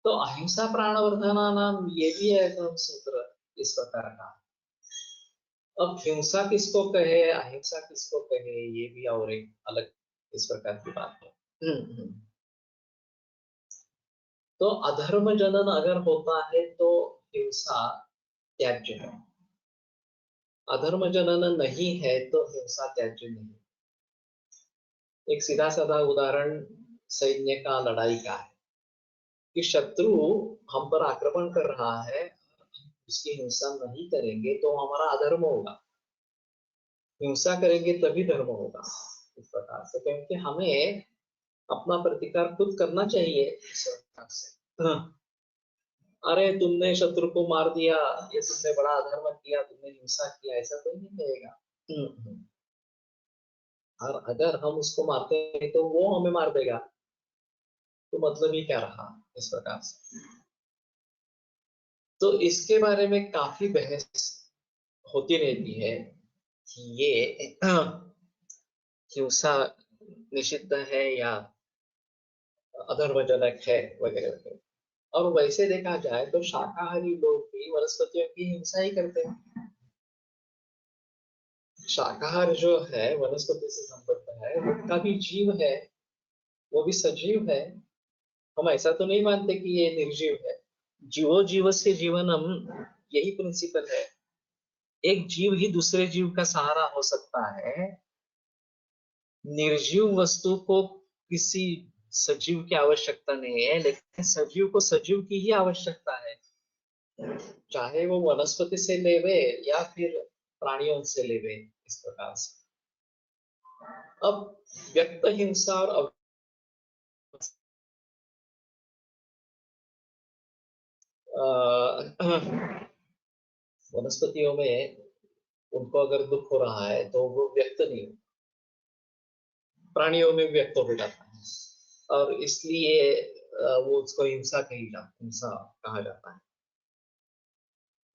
तो अहिंसा प्राणवर्धना नाम ये भी है एक सूत्र इस प्रकार का। अब हिंसा किसको कहे, अहिंसा किसको कहे, ये भी और एक अलग इस प्रकार की बात है। तो अधर्म जनन अगर होता है तो हिंसा त्याज्य है, अधर्म जनन नहीं है तो हिंसा त्याज्य नहीं। एक सीधा साधा उदाहरण सैन्य का, लड़ाई का है कि शत्रु हम पर आक्रमण कर रहा है, उसकी हिंसा नहीं करेंगे तो हमारा अधर्म होगा, हिंसा करेंगे तभी धर्म होगा। इस प्रकार से क्योंकि हमें अपना प्रतिकार खुद करना चाहिए इस प्रकार से। अरे तुमने शत्रु को मार दिया, ये तुमने बड़ा अधर्म किया, तुमने हिंसा किया, ऐसा कोई नहीं कहेगा। और अगर हम उसको मारते हैं तो वो हमें मार देगा, तो मतलब ही क्या रहा इस प्रकार से। तो इसके बारे में काफी बहस होती रहती है कि ये हिंसा निषिद्ध है या अधर्मजनक है वगैरह वगैरह। और वैसे देखा जाए तो शाकाहारी लोग भी वनस्पतियों की हिंसा ही करते हैं। शाकाहार जो है वनस्पति से संबद्ध है, उनका भी जीव है, वो भी सजीव है। हम ऐसा तो नहीं मानते कि ये निर्जीव है। जीवो जीव से जीवनम, यही प्रिंसिपल है। एक जीव ही दूसरे जीव का सहारा हो सकता है। निर्जीव वस्तु को किसी सजीव की आवश्यकता नहीं है, लेकिन सजीव को सजीव की ही आवश्यकता है, चाहे वो वनस्पति से लेवे या फिर प्राणियों से लेवे इस प्रकार से। अब व्यक्त हिंसा और वनस्पतियों में उनको अगर दुख हो रहा है तो वो व्यक्त नहीं हो, प्राणियों में व्यक्त हो जाता है और इसलिए वो उसको हिंसा कहा जाता है।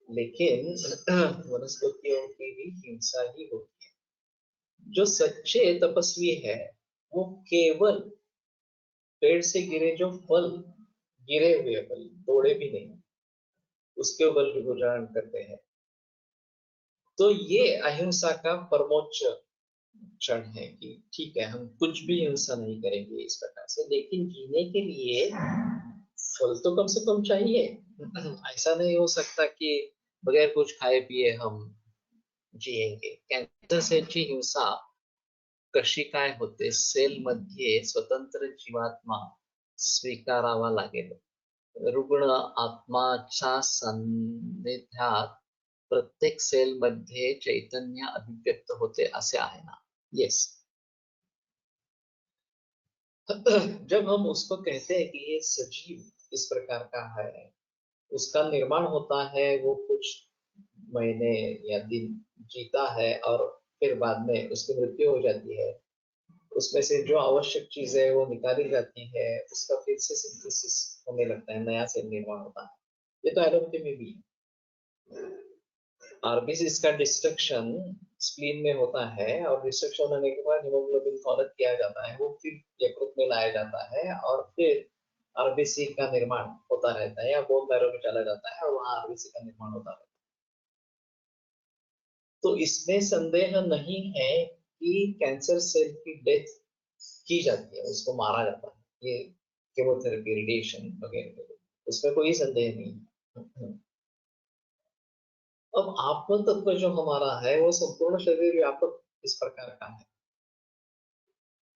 लेकिन वनस्पतियों की भी हिंसा ही होती है। जो सच्चे तपस्वी है वो केवल पेड़ से गिरे जो फल, गिरे हुए फल, तोड़े भी नहीं, उसके ऊपर गुजारण करते हैं। तो ये अहिंसा का परमोच्च क्षण है कि ठीक है, हम कुछ भी हिंसा नहीं करेंगे इस प्रकार से, लेकिन जीने के लिए फल तो कम से कम चाहिए। ऐसा नहीं हो सकता कि बगैर कुछ खाए पिए हम जिएंगे। कॅन्सर सेलची हिंसा कशी काय होते, सेल मध्ये स्वतंत्र जीवात्मा स्वीकारावा लागेल, रुग्ण आत्माच्या सान्निध्यात प्रत्येक सेल मध्ये चैतन्य अभिव्यक्त होते असे आहे ना। यस। जब हम उसको कहते हैं कि ये सजीव इस प्रकार का है, उसका निर्माण होता है, वो कुछ महीने या दिन जीता है और फिर बाद में उसकी मृत्यु हो जाती है, उसमें से जो आवश्यक चीजें है वो निकाली जाती है, उसका फिर से सिंथेसिस होने लगता है, नया सेल निर्माण होता है। ये तो एलोपैथी में भी है। आरबीसीज का डिस्ट्रक्शन स्प्लीन में होता है और डिस्ट्रक्शन होने के बाद हीमोग्लोबिन को अलग किया जाता है, वो फिर यकृत में लाया जाता है और फिर आरबीसी का निर्माण होता रहता है या बोन मैरो में चला जाता है और वहां आरबीसी का निर्माण होता रहता है। तो इसमें संदेह नहीं है कि कैंसर सेल की डेथ की जाती है, उसको मारा जाता है, ये केमोथेरेपी, रेडिएशन वगैरह, उसमें कोई संदेह नहीं है। अब आत्म तत्व जो हमारा है वो संपूर्ण शरीर व्यापक इस प्रकार का है,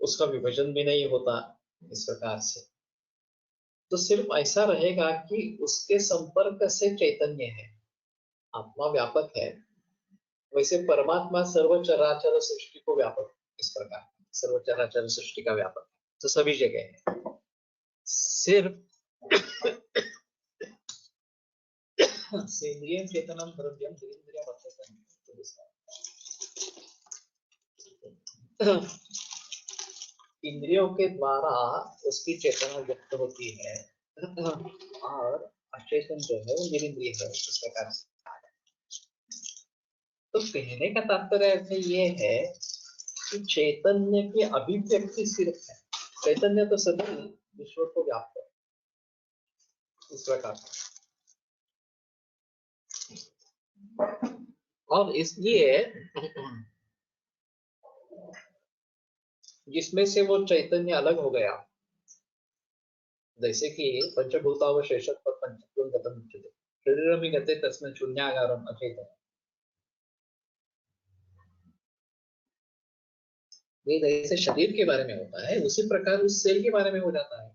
उसका विभाजन भी नहीं होता इस प्रकार से। तो सिर्फ ऐसा रहेगा कि उसके संपर्क से चैतन्य है, आत्मा व्यापक है। वैसे परमात्मा सर्व चराचर सृष्टि को व्यापक इस प्रकार, सर्व चराचर सृष्टि का व्यापक है, तो सभी जगह है। सिर्फ सेंद्रिय चेतनम द्रव्यम धीरेन्द्रिय इंद्रियों के द्वारा उसकी चेतना व्यक्त होती है और अचेतन जो है वो निरिंद्रिय है इस प्रकार से। तो कहने का तात्पर्य ये है कि चैतन्य की अभिव्यक्ति सिर्फ है, चैतन्य तो सभी विश्व को व्याप्त है इस प्रकार। और इसलिए जिसमें से वो चैतन्य अलग हो गया, जैसे कि पंचभूतावशेषत पंचभूत गतम उच्यते शरीरम ही गते तस्में शून्यागारम अचेतन। ये जैसे शरीर के बारे में होता है उसी प्रकार उस सेल के बारे में हो जाता है।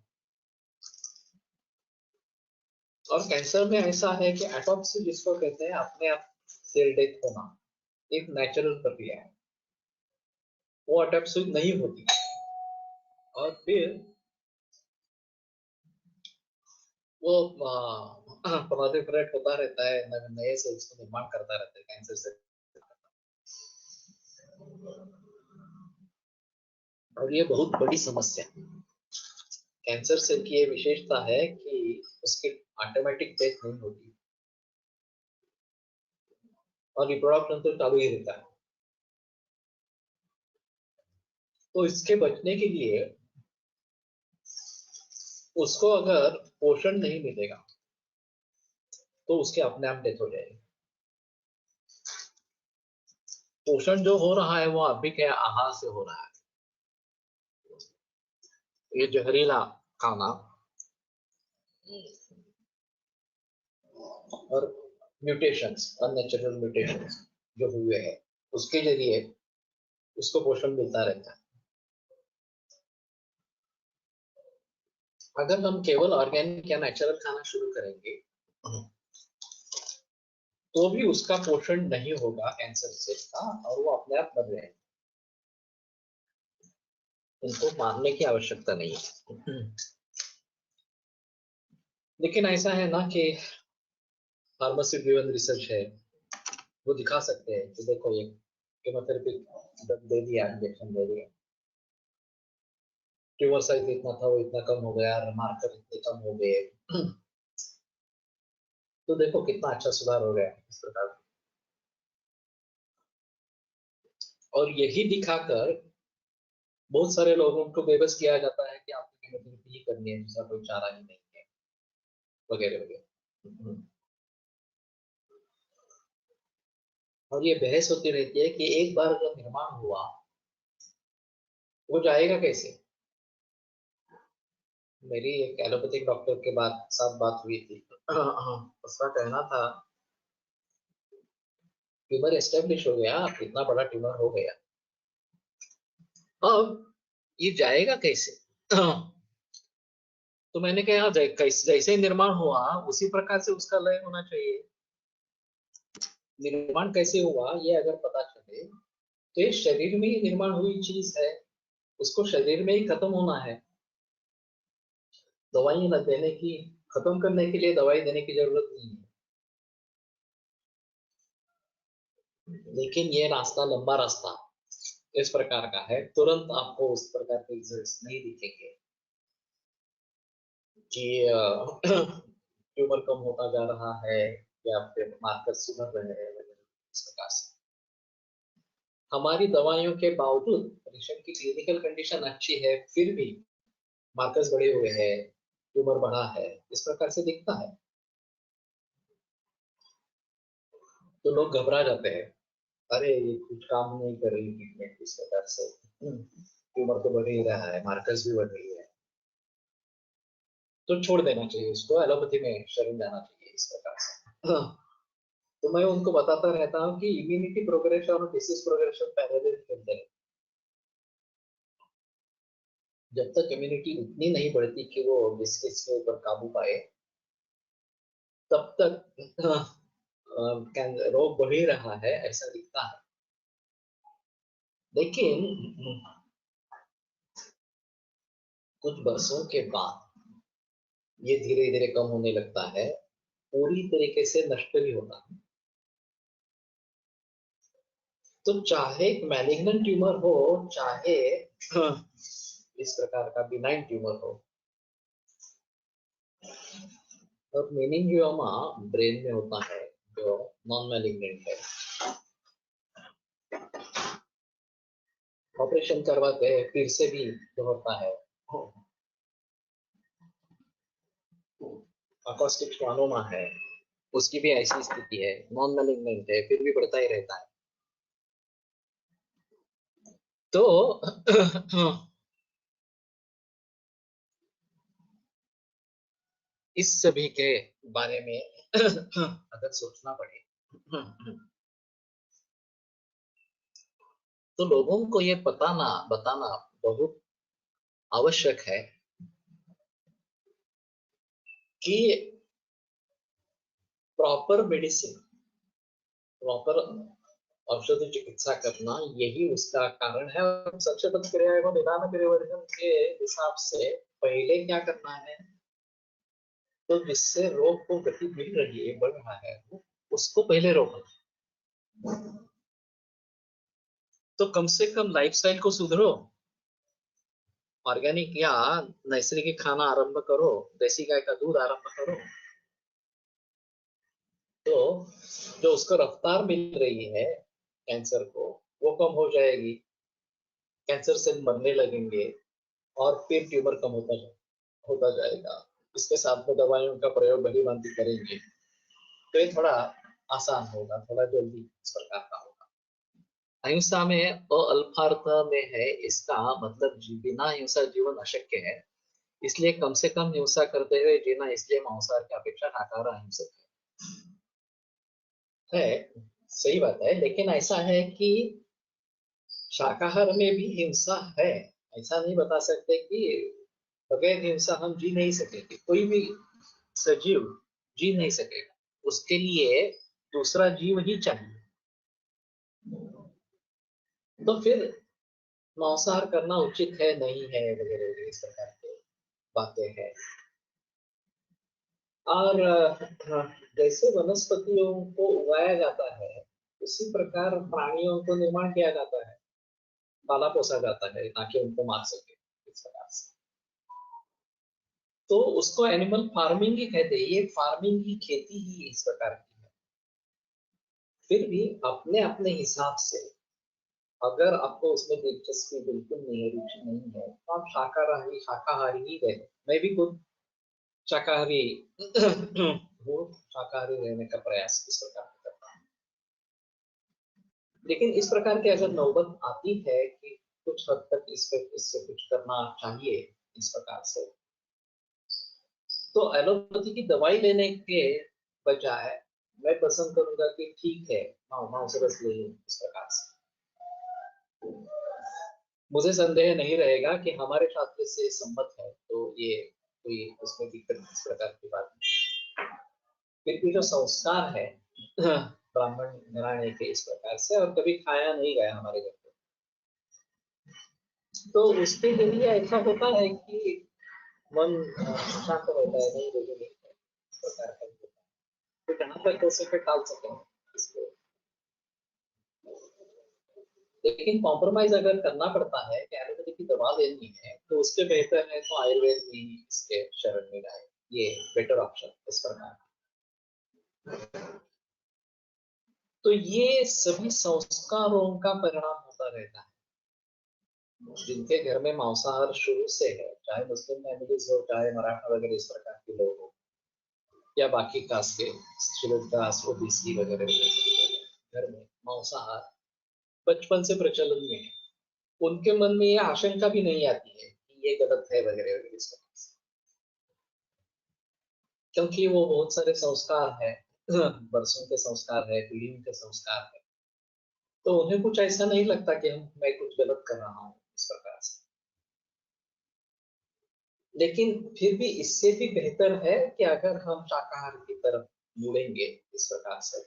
और कैंसर में ऐसा है कि एटॉप्सी जिसको कहते हैं अपने आप सेल डेथ होना, एक नेचुरल प्रक्रिया है, वो एटॉप्सी नहीं होती। और फिर वो प्रोलिफरेट होता रहता है, नए सेल्स को निर्माण करता रहता है कैंसर से। और ये बहुत बड़ी समस्या है। कैंसर सेल की ये विशेषता है कि उसकी ऑटोमेटिक डेथ नहीं होती और रिप्रोडक्शन तो चालू ही रहता है। तो इसके बचने के लिए उसको अगर पोषण नहीं मिलेगा तो उसके अपने आप डेथ हो जाएगी। पोषण जो हो रहा है वो अभी के आहार से हो रहा है। ये जहरीला खाना और म्यूटेशंस, अननेचुरल म्यूटेशंस जो हुए हैं उसके जरिए उसको पोषण मिलता रहता है। अगर हम केवल ऑर्गेनिक या नेचुरल खाना शुरू करेंगे तो भी उसका पोषण नहीं होगा कैंसर सेल का और वो अपने आप मर जाएंगे। उनको मारने की आवश्यकता नहीं है। लेकिन ऐसा है ना कि फार्मेसी ड्रिवन रिसर्च है, वो दिखा सकते हैं कि देखो ये केमोथेरेपी दे दिया, इंजेक्शन दे दिया, ट्यूमर साइज इतना था वो इतना कम हो गया, मार्कर इतने कम हो गए, तो देखो कितना अच्छा सुधार हो गया इस प्रकार। और यही दिखाकर बहुत सारे लोगों को बेबस किया जाता है कि आपको केमोथेरेपी ही करनी है, दूसरा कोई चारा ही नहीं है, वगैरह वगैरह। और ये बहस होती रहती है कि एक बार जब निर्माण हुआ वो जाएगा कैसे। मेरी एक एलोपैथिक डॉक्टर के साथ बात हुई थी। उसका कहना था ट्यूमर एस्टेब्लिश हो गया, इतना बड़ा ट्यूमर हो गया, अब ये जाएगा कैसे। तो मैंने कहा जैसे निर्माण हुआ उसी प्रकार से उसका लय होना चाहिए। निर्माण कैसे हुआ ये अगर पता चले तो ये शरीर में ही निर्माण हुई चीज है, उसको शरीर में ही खत्म होना है। दवाई न देने की, खत्म करने के लिए दवाई देने की जरूरत नहीं है। लेकिन ये रास्ता लंबा रास्ता इस प्रकार का है, तुरंत आपको उस प्रकार के रिजल्ट्स नहीं दिखेंगे कि ट्यूमर कम होता जा रहा है या फिर मार्कर सुधर रहे हैं इस प्रकार से। हमारी दवाइयों के बावजूद पेशेंट की क्लिनिकल कंडीशन अच्छी है फिर भी मार्कर्स बढ़े हुए हैं, ट्यूमर बढ़ा है, इस प्रकार से दिखता है, तो लोग घबरा जाते हैं, अरे ये कुछ काम नहीं कर रही ट्रीटमेंट इस प्रकार से, ट्यूमर तो बढ़ ही रहा है, मार्कर्स भी बढ़ रही है, तो छोड़ देना चाहिए उसको, एलोपैथी में शरण जाना चाहिए इस प्रकार से। तो मैं उनको बताता रहता हूँ कि इम्यूनिटी प्रोग्रेशन और डिसीज प्रोग्रेशन पैरेलल चलते हैं। जब तक इम्यूनिटी उतनी नहीं बढ़ती कि वो डिसीज के ऊपर काबू पाए तब तक रोग बढ़ ही रहा है ऐसा दिखता है। लेकिन कुछ वर्षों के बाद ये धीरे धीरे कम होने लगता है, पूरी तरीके से नष्ट भी होता है। तो चाहे मैलिग्नेंट ट्यूमर हो, चाहे इस प्रकार का बिनाइन ट्यूमर हो, और मेनिंजियोमा ब्रेन में होता है जो नॉन मैलिग्नेंट है। ऑपरेशन करवाते हैं फिर से भी जो होता है अकॉस्टिक स्वानोमा है, उसकी भी ऐसी स्थिति है, नॉन मैलिग्नेंट है फिर भी बढ़ता ही रहता है। तो इस सभी के बारे में अगर सोचना पड़े तो लोगों को ये बताना बहुत आवश्यक है कि प्रॉपर मेडिसिन, प्रॉपर औषधि चिकित्सा करना यही उसका कारण है। और सचेतन क्रिया एवं निदान परिवर्तन के हिसाब से पहले क्या करना है, तो जिससे रोग को गति मिल रही है, बढ़ रहा है, उसको पहले रोकना। तो कम से कम लाइफस्टाइल को सुधरो, ऑर्गेनिक या नैसर्गिक खाना आरंभ करो, देसी गाय का दूध आरंभ करो, तो जो उसको रफ्तार मिल रही है कैंसर को, वो कम हो जाएगी, कैंसर से मरने लगेंगे और फिर ट्यूमर कम होता जाएगा। इसके साथ में दवाइयों का प्रयोग भली भांति करेंगे तो ये थोड़ा आसान होगा, थोड़ा जल्दी इस प्रकार का होगा। अहिंसा में अल्पार्थ में है, इसका मतलब बिना हिंसा जीवन अशक्य है, इसलिए कम से कम हिंसा करते हुए जीना, इसलिए मांसाहार की अपेक्षा शाकाहार अहिंसक है। सही बात है, लेकिन ऐसा है कि शाकाहार में भी हिंसा है। ऐसा नहीं बता सकते कि बगैर हिंसा हम जी नहीं सकेंगे, कोई भी सजीव जी नहीं सकेगा, उसके लिए दूसरा जीव ही चाहिए। तो फिर मांसाहार करना उचित है नहीं है वगैरह वगैरह इस प्रकार की बातें हैं। और जैसे वनस्पतियों को उगाया जाता है, उसी प्रकार प्राणियों को निर्माण किया जाता है, पाला पोसा जाता है ताकि उनको मार सके इस प्रकार से। तो उसको एनिमल फार्मिंग ही कहते हैं, ये फार्मिंग ही, खेती ही इस प्रकार की है। फिर भी अपने अपने हिसाब से अगर आपको उसमें दिलचस्पी बिल्कुल नहीं है, रुचि नहीं है, तो आप शाकाहारी शाकाहारी ही रहे। मैं भी खुद शाकाहारी हूँ, शाकाहारी रहने का प्रयास इस प्रकार से करता हूँ। लेकिन इस प्रकार की अगर नौबत आती है कि कुछ हद तक इससे कुछ करना चाहिए इस प्रकार से, तो एलोपैथी की दवाई लेने के बजाय मैं पसंद करूंगा कि ठीक है, माँ से बस ले लूं इस प्रकार से। मुझे संदेह नहीं रहेगा कि हमारे शास्त्र से सम्मत है, तो ये कोई उसमें दिक्कत इस प्रकार की बात नहीं। फिर भी जो संस्कार है ब्राह्मण घराने के इस प्रकार से, और कभी खाया नहीं गया हमारे घर पे, तो उसके लिए ऐसा होता है कि मन शांत रहता है, नहीं मुझे नहीं है, इस प्रकार का होता है। तो जहां तक हो सके टाल सकें इसको। लेकिन कॉम्प्रोमाइज अगर करना पड़ता है कि एलोपैथी की दवा लेनी है, तो उसके बेहतर है तो आयुर्वेद में ही इसके शरण में जाए, ये बेटर ऑप्शन इस प्रकार। तो ये सभी संस्कारों का परिणाम होता रहता है। जिनके घर में मांसाहार शुरू से है, चाहे मुस्लिम फैमिलीज हो, चाहे मराठा वगैरह इस प्रकार के लोग हो, या बाकी कास्ट के शेड्यूल कास्ट, ओबीसी वगैरह वगैरह, घर में मांसाहार बचपन से प्रचलन में है, उनके मन में ये आशंका भी नहीं आती है कि ये गलत है वगैरह वगैरह इस प्रकार से। क्योंकि वो बहुत सारे संस्कार है, बरसों के संस्कार है, पीढ़ियों के संस्कार है, तो उन्हें कुछ ऐसा नहीं लगता कि मैं कुछ गलत कर रहा हूँ इस प्रकार से। लेकिन फिर भी इससे भी बेहतर है कि अगर हम शाकाहार की तरफ मुड़ेंगे इस प्रकार से।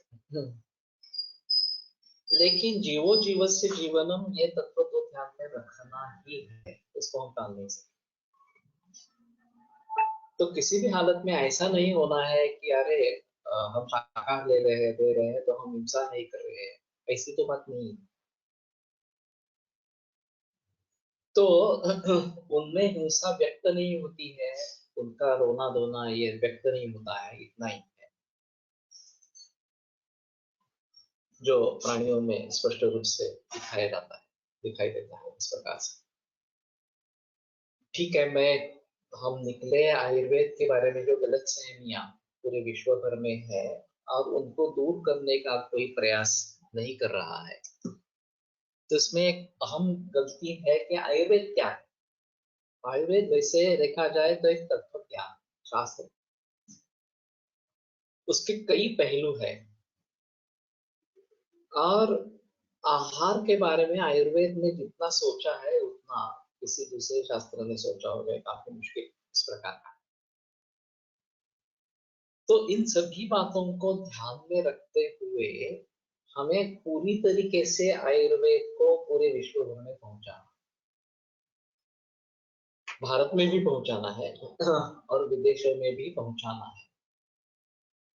लेकिन जीवो जीवस्य जीवनम, ये तत्व तो ध्यान में रखना ही है, इसको हम टाल नहीं सकते। तो किसी भी हालत में ऐसा नहीं होना है कि अरे हम शाकाहार दे रहे हैं तो हम हिंसा नहीं कर रहे हैं, ऐसी तो बात नहीं है। तो उनमें हिंसा व्यक्त नहीं होती है, उनका रोना धोना ये व्यक्त नहीं होता है, इतना ही है जो प्राणियों में स्पष्ट रूप से दिखाया जाता है, दिखाई देता है इस प्रकार से। ठीक है, हम निकले आयुर्वेद के बारे में जो गलतफहमियां पूरे विश्व भर में है और उनको दूर करने का कोई प्रयास नहीं कर रहा है। तो इसमें एक अहम गलती है कि आयुर्वेद क्या है। आयुर्वेद वैसे देखा जाए तो एक तत्व ज्ञान शास्त्र, उसके कई पहलू हैं और आहार के बारे में आयुर्वेद ने जितना सोचा है उतना किसी दूसरे शास्त्र ने सोचा होगा, काफी मुश्किल इस प्रकार का। तो इन सभी बातों को ध्यान में रखते हुए हमें पूरी तरीके से आयुर्वेद को पूरे विश्व भर में पहुंचाना, भारत में भी पहुंचाना है और विदेशों में भी पहुंचाना है।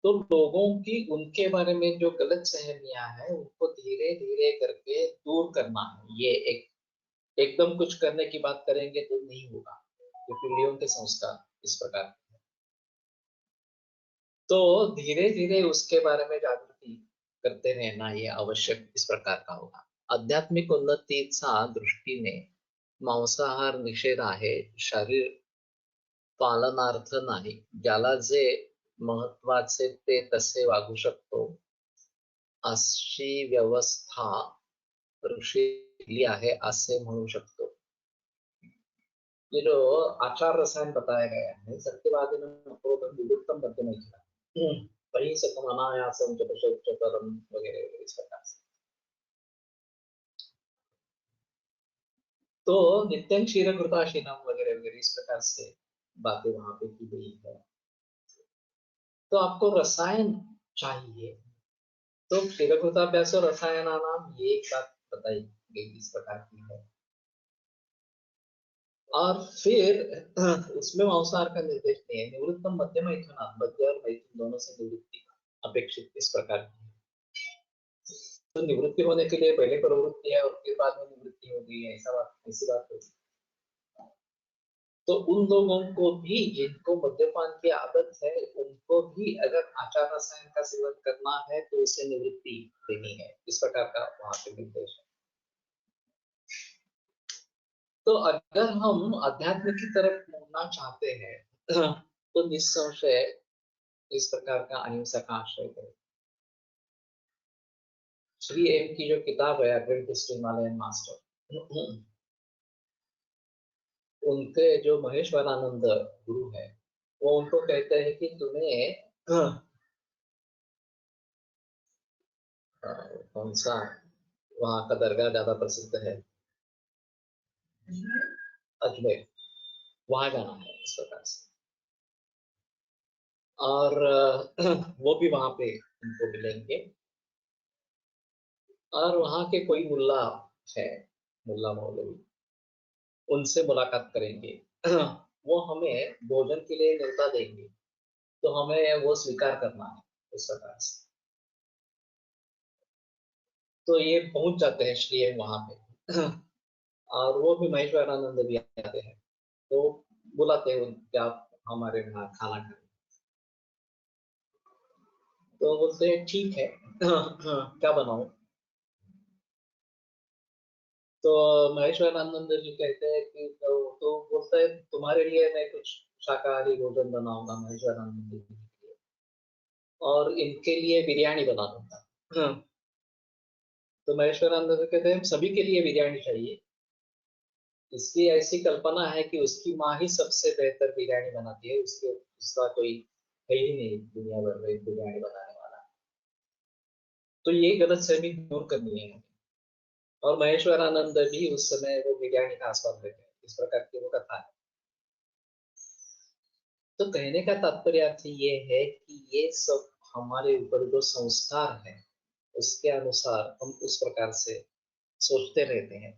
तो लोगों की उनके बारे में जो गलत सहमियां हैं उनको धीरे धीरे करके दूर करना है। ये एकदम कुछ करने की बात करेंगे तो नहीं होगा, ये पीढ़ियों के संस्कार इस प्रकार के हैं। तो धीरे धीरे उसके बारे में जागृति करते रहना ये आवश्यक इस प्रकार का होगा। आध्यात्मिक उन्नतीचा दृष्टीने मांसाहार निषेध आहे, शरीर पालनार्थ नाही, ज्याला जे महत्वाचे ते तसे वागू शकतो अशी व्यवस्था ऋषी केली आहे असे म्हणू शकतो। ये जो आचार रसायन बताया गया है, सत्यवादिनं प्रोक्तं विरुक्तं मध्यमैथुनं, परिसकम् अनायासं च पशुच्चतरं वगैरह वगैरह इस प्रकार से। तो नित्यं क्षीरघृताशीनम वगैरह वगैरह इस प्रकार से बातें वहां पे की गई है। तो आपको रसायन चाहिए, तो क्षीरघृताभ्यास और रसायनानाम ये एक बात बताई गई इस प्रकार की है। और फिर उसमें मांसाहार का निर्देश नहीं है। निवृत्तम मध्य मैथुन, मध्य और मैथुन दोनों से निवृत्ति अपेक्षित इस प्रकार की है। तो निवृत्ति होने के लिए पहले प्रवृत्ति है और फिर बाद में निवृत्ति हो गई है, ऐसी बात होती है। तो उन लोगों को भी जिनको मद्यपान की आदत है उनको भी अगर आचार रसायन का सेवन करना है तो उसे निवृत्ति देनी है, इस प्रकार का वहां पे निर्देश है। तो अगर हम अध्यात्म की तरफ मुड़ना चाहते हैं तो निस्संशय इस प्रकार का अहिंसा का आश्रय करें। श्री एम की जो किताब है अड्वेंटिस्ट हिमालयन मास्टर, उनके जो महेश्वरानंद गुरु है वो उनको कहते हैं कि तुम्हें कौन सा वहां का दरगाह ज्यादा प्रसिद्ध है, अजमेर, वहां जाना है इस प्रकार से। और वो भी वहां पे उनको मिलेंगे और वहां के कोई मुल्ला है, मुल्ला मौलवी, उनसे मुलाकात करेंगे वो हमें भोजन के लिए न्योता देंगे तो हमें वो स्वीकार करना है इस प्रकार से। तो ये पहुंच जाते हैं श्री वहां पे और वो भी महेश्वरानंद भी आते हैं तो बुलाते हैं कि आप हमारे यहाँ खाना खाएं। तो बोलते हैं ठीक है क्या बनाऊं। तो महेश्वरानंद जी कहते हैं कि तो बोलते हैं तुम्हारे लिए मैं कुछ शाकाहारी भोजन बनाऊंगा महेश्वरानंद जी के लिए, और इनके लिए बिरयानी बना दूंगा। तो महेश्वरानंद जी कहते हैं सभी के लिए बिरयानी चाहिए, इसकी ऐसी कल्पना है कि उसकी माँ ही सबसे बेहतर बिरयानी बनाती है, उसके उसका कोई है ही नहीं दुनिया भर में बिरयानी बनाने वाला। तो ये गलत फहमी दूर करनी है। और महेश्वरानंद भी उस समय वो बिरयानी का आस्वाद लेते हैं, इस प्रकार की वो कथा है। तो कहने का तात्पर्य अर्थ ये है कि ये सब हमारे ऊपर जो संस्कार है उसके अनुसार हम उस प्रकार से सोचते रहते हैं।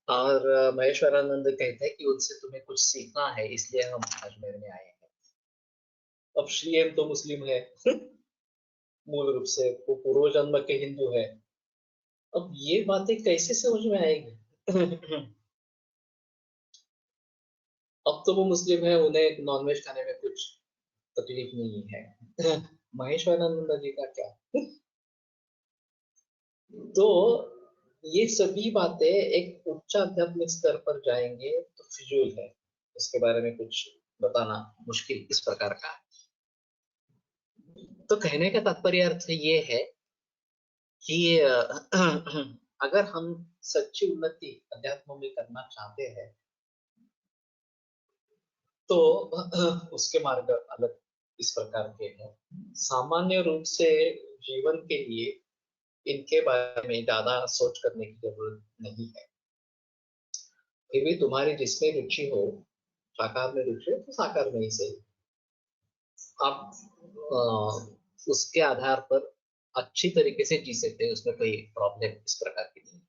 और महेश्वरानंद कहते हैं कि उनसे तुम्हें कुछ सीखना है इसलिए हम अजमेर में आए हैं। अब श्री एम तो मुस्लिम है मूल रूप से, वो पूर्व जन्म के हिंदू है। अब ये बातें कैसे समझ में आएगी अब तो वो मुस्लिम है, उन्हें नॉनवेज खाने में कुछ तकलीफ नहीं है। महेश्वरानंद जी का क्या। तो ये सभी बातें एक उच्च आध्यात्मिक स्तर पर जाएंगे तो फिजूल है, इसके बारे में कुछ बताना मुश्किल इस प्रकार का। तो कहने का तात्पर्य अर्थ ये है कि अगर हम सच्ची उन्नति अध्यात्म में करना चाहते हैं तो उसके मार्ग अलग इस प्रकार के हैं। सामान्य रूप से जीवन के लिए इनके बारे में ज्यादा सोच करने की जरूरत नहीं है। फिर भी तुम्हारी जिसमें रुचि हो, साकार में रुचि हो तो साकार में ही सही। आप उसके आधार पर अच्छी तरीके से जी सकते हैं, उसमें कोई प्रॉब्लम इस प्रकार की नहीं।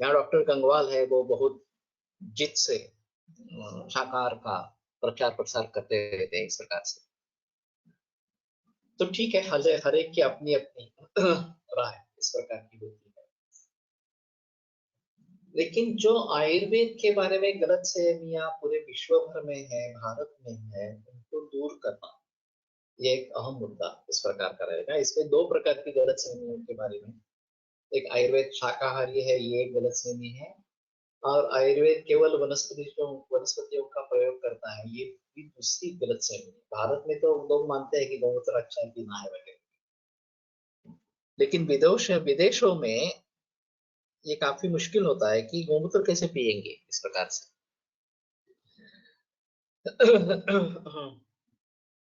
यहाँ डॉक्टर गंगवाल है, वो बहुत जिद से शाकाहार का प्रचार प्रसार करते रहते हैं इस प्रकार से। तो ठीक है, हर एक की अपनी अपनी राय इस प्रकार की होती है। लेकिन जो आयुर्वेद के बारे में गलत फहमियां पूरे विश्व भर में है, भारत में है, उनको दूर करना ये एक अहम मुद्दा इस प्रकार का रहेगा। इसमें दो प्रकार की गलत फहमियों के बारे में, एक आयुर्वेद शाकाहारी है ये एक गलत फहमी है, और आयुर्वेद केवल वनस्पतियों का प्रयोग करता है ये भी दूसरी गलत फहमी है। भारत में तो लोग मानते हैं कि गौमूत्र अच्छा है, पीना है वगैरह, लेकिन विदेशों में ये काफी मुश्किल होता है कि गोमूत्र कैसे पिएंगे इस प्रकार से।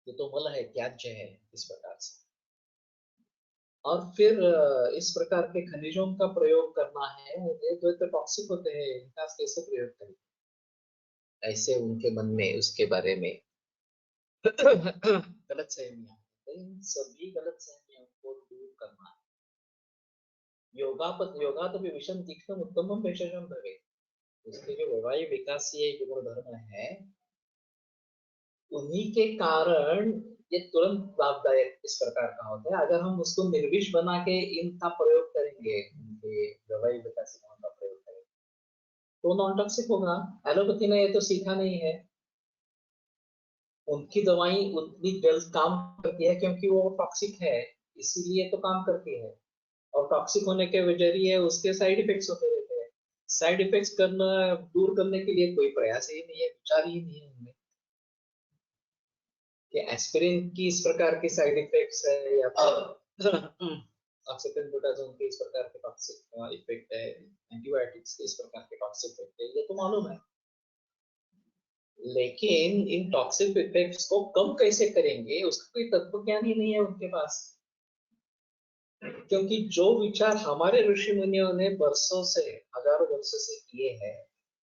ये तो मल है, त्याज्य है इस प्रकार से। और फिर इस प्रकार के खनिजों का प्रयोग करना है, ये तो टॉक्सिक होते हैं, इनका कैसे प्रयोग करें, ऐसे उनके मन में उसके बारे में गलत सहमियां। तो इन सभी गलत सहमियों को दूर करना है। योगा तो विषम तीक्ष्ण उत्तमम भेषजम भवे, उसके जो वैवाहिक विकासीय जो गुणधर्म है उन्हीं के कारण ये तुरंत लाभदायक इस प्रकार का होता है। अगर हम उसको निर्विष बना के इनका प्रयोग करेंगे, इनके वैवाहिक विकासीय गुणों का प्रयोग करेंगे तो नॉन टॉक्सिक होगा। एलोपैथी ने ये तो सीखा नहीं है, उनकी दवाई उतनी जल्द काम करती है क्योंकि वो टॉक्सिक है, इसीलिए तो काम करती है। और टॉक्सिक होने के जरिए उसके साइड इफेक्ट्स होते रहते हैं। साइड इफेक्ट्स करना दूर करने के लिए कोई प्रयास ही नहीं है, विचार ही नहीं है उनमें कि एस्पिरिन की इस प्रकार के साइड इफेक्ट्स है या फिर ऑक्सीजन के इस प्रकार के टॉक्सिक इफेक्ट है, एंटीबायोटिक्स के इस प्रकार के टॉक्सिक इफेक्ट है, ये तो मालूम है। लेकिन इन टॉक्सिक इफेक्ट्स को कम कैसे करेंगे उसका कोई तत्व ज्ञान ही नहीं है उनके पास। क्योंकि जो विचार हमारे ऋषि मुनियों ने वर्षों से, हजारों वर्षों से किए हैं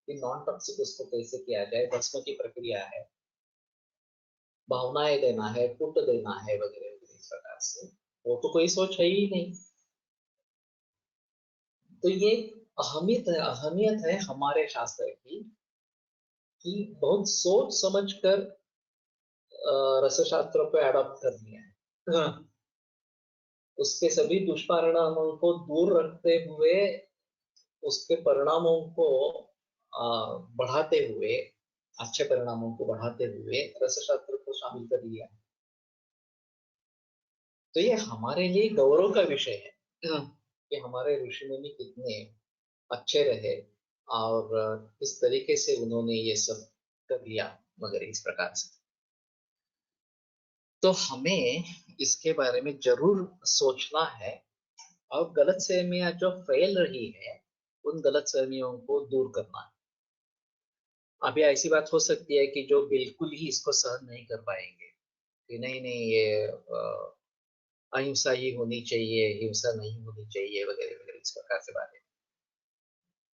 कि नॉन टॉक्सिक उसको कैसे किया जाए, भस्म की प्रक्रिया है, भावनाएं देना है, पुट देना है वगैरह वगैरह इस प्रकार से, वो तो कोई सोच है ही नहीं। तो ये अहमियत है हमारे शास्त्र की कि बहुत सोच समझ कर रसशास्त्रों को एडॉप्ट कर लिया है। हाँ, उसके सभी दुष्परिणामों को दूर रखते हुए, उसके परिणामों को बढ़ाते हुए, अच्छे परिणामों को बढ़ाते हुए रसशास्त्र को शामिल कर लिया। तो ये हमारे लिए गौरव का विषय है कि हमारे ऋषि मुनि कितने अच्छे रहे और किस तरीके से उन्होंने ये सब कर लिया मगर इस प्रकार से। तो हमें इसके बारे में जरूर सोचना है और गलतफहमियां जो फैल रही है उन गलतफहमियों को दूर करना है। अभी ऐसी बात हो सकती है कि जो बिल्कुल ही इसको सहन नहीं कर पाएंगे कि नहीं नहीं ये अहिंसा ही होनी चाहिए, हिंसा नहीं होनी चाहिए वगैरह वगैरह इस प्रकार से बातें,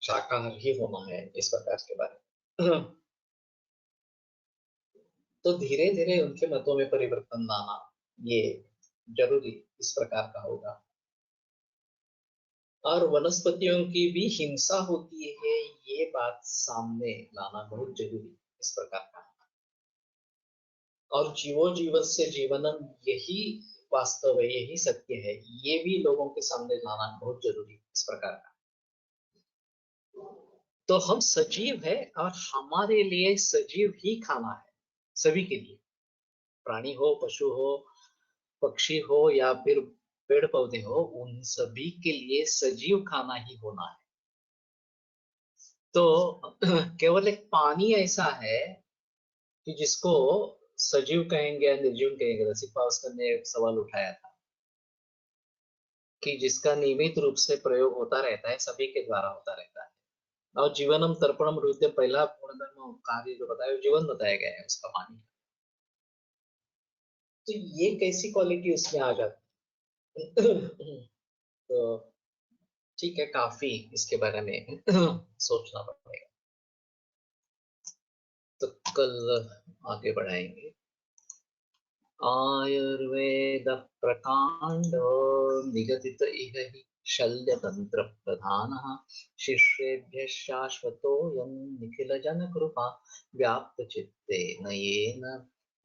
शाकाहार ही होना है इस प्रकार के बारे में। तो धीरे धीरे उनके मतों में परिवर्तन लाना ये जरूरी इस प्रकार का होगा। और वनस्पतियों की भी हिंसा होती है ये बात सामने लाना बहुत जरूरी इस प्रकार का। और जीवो जीवन से जीवनम यही वास्तव है, यही सत्य है, ये भी लोगों के सामने लाना बहुत जरूरी इस प्रकार का। तो हम सजीव है और हमारे लिए सजीव ही खाना है, सभी के लिए। प्राणी हो, पशु हो, पक्षी हो या फिर पेड़ पौधे हो, उन सभी के लिए सजीव खाना ही होना है। तो केवल एक पानी ऐसा है कि जिसको सजीव कहेंगे या निर्जीव कहेंगे। रसिक पावस्कर ने एक सवाल उठाया था कि जिसका नियमित रूप से प्रयोग होता रहता है, सभी के द्वारा होता रहता है। और जीवनम तर्पणम हृदय, पहला गुणधर्म कार्य जो बताया, जीवन बताया गया है उसका पानी। तो ये कैसी क्वालिटी उसमें आ जाती है। तो ठीक है, काफी इसके बारे में सोचना पड़ेगा। तो कल आगे बढ़ाएंगे। आयुर्वेद प्रकांड निगदित इह हि शल्यतंत्र प्रधानः शिष्येभ्यः शाश्वतोऽयं निखिलजनकृपा व्याप्तचित्तेन येन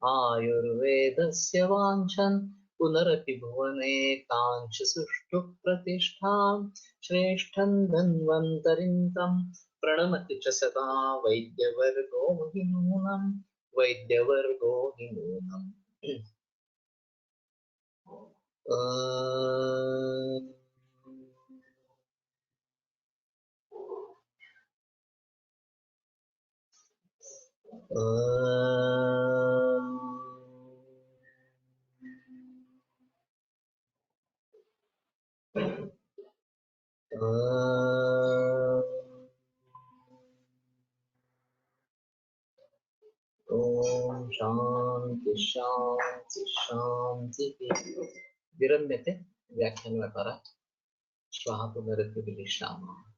आयुर्वेदस्य वाञ्छन् पुनरपि भुवने काञ्च सुष्ठु प्रतिष्ठां श्रेष्ठं धन्वन्तरिं तं प्रणमति च सदा वैद्यवर्गो हि नूनम् वैद्यवर्गो हि नूनम्। ओम शांति शांति शांति। विरम्यते व्याख्यान व्यापारा श्वः पुनरपि मिलिष्यामः।